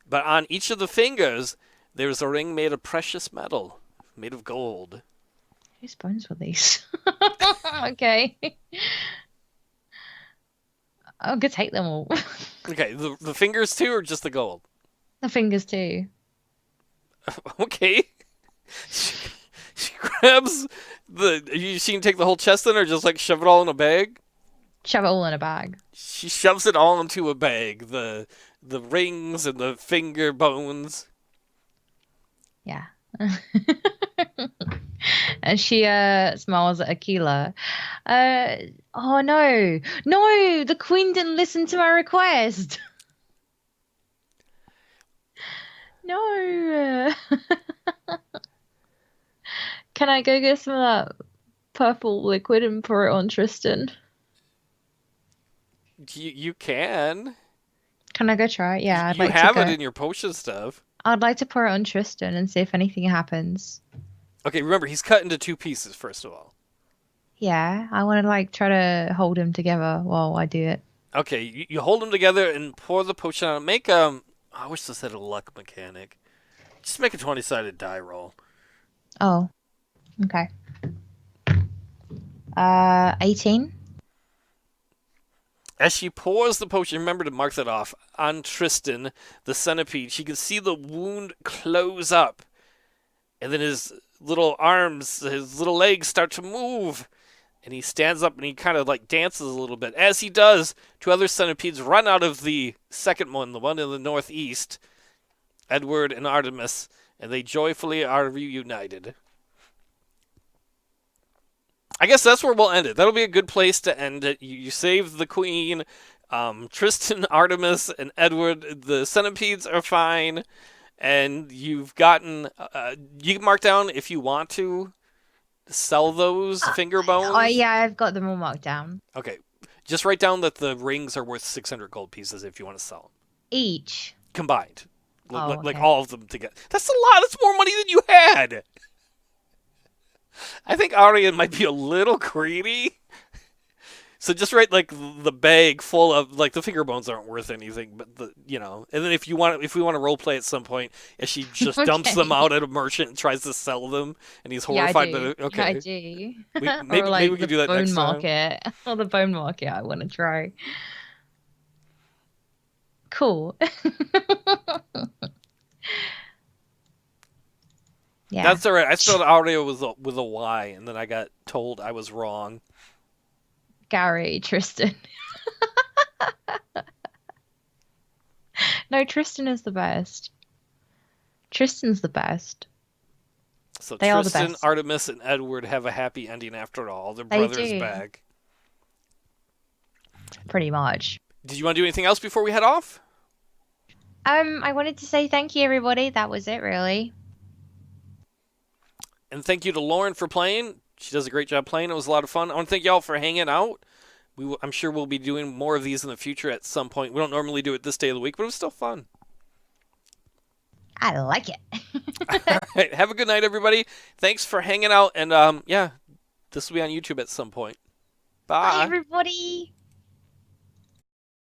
But on each of the fingers, there's a ring made of precious metal, made of gold. Whose bones were these? Okay. I'm gonna take them all. Okay, the fingers too, or just the gold? The fingers too. Okay. She grabs you seen take the whole chest in, or just like shove it all in a bag? Shove it all in a bag. She shoves it all into a bag. The rings and the finger bones. Yeah. And she smiles at Akela. Oh no. No, the queen didn't listen to my request. No. Can I go get some of that purple liquid and pour it on Tristan? You can. Can I go try it? Yeah, I'd you like have to it go. in your potion stuff. I'd like to pour it on Tristan and see if anything happens. Okay, remember, he's cut into two pieces, first of all. Yeah, I want to like try to hold him together while I do it. Okay, you hold them together and pour the potion on. Make I wish this had a luck mechanic. Just make a 20-sided die roll. Oh, okay. 18. As she pours the potion, remember to mark that off, on Tristan, the centipede, she can see the wound close up. And then his little arms, his little legs start to move. And he stands up and he kind of like dances a little bit. As he does, two other centipedes run out of the second one, the one in the northeast, Edward and Artemis, and they joyfully are reunited. I guess that's where we'll end it. That'll be a good place to end it. You saved the queen. Tristan, Artemis, and Edward. The centipedes are fine. And you've gotten... you can mark down if you want to sell those finger bones. Oh, yeah, I've got them all marked down. Okay. Just write down that the rings are worth 600 gold pieces if you want to sell them. Each? Combined. Oh, Like okay. all of them together. That's a lot. That's more money than you had. I think Arya might be a little greedy. So just write like the bag full of like the finger bones aren't worth anything, but and then if we want to role play at some point, if she just dumps them Okay. out at a merchant and tries to sell them, and he's Yeah, I horrified, do. but Yeah, I okay, do. we Or maybe like we could the do that bone next time. market. Or the bone market I want to try. Cool. Yeah. That's all right. I spelled Aria with a Y, and then I got told I was wrong. Gary, Tristan. No, Tristan is the best. Tristan's the best. So They are the Tristan, best. Artemis, and Edward have a happy ending after all. Their They brother is do, back. pretty much. Did you want to do anything else before we head off? I wanted to say thank you, everybody. That was it, really. And thank you to Lauren for playing. She does a great job playing. It was a lot of fun. I want to thank y'all for hanging out. I'm sure we'll be doing more of these in the future at some point. We don't normally do it this day of the week, but it was still fun. I like it. All right, have a good night, everybody. Thanks for hanging out, and yeah, this will be on YouTube at some point. Bye, Bye. everybody.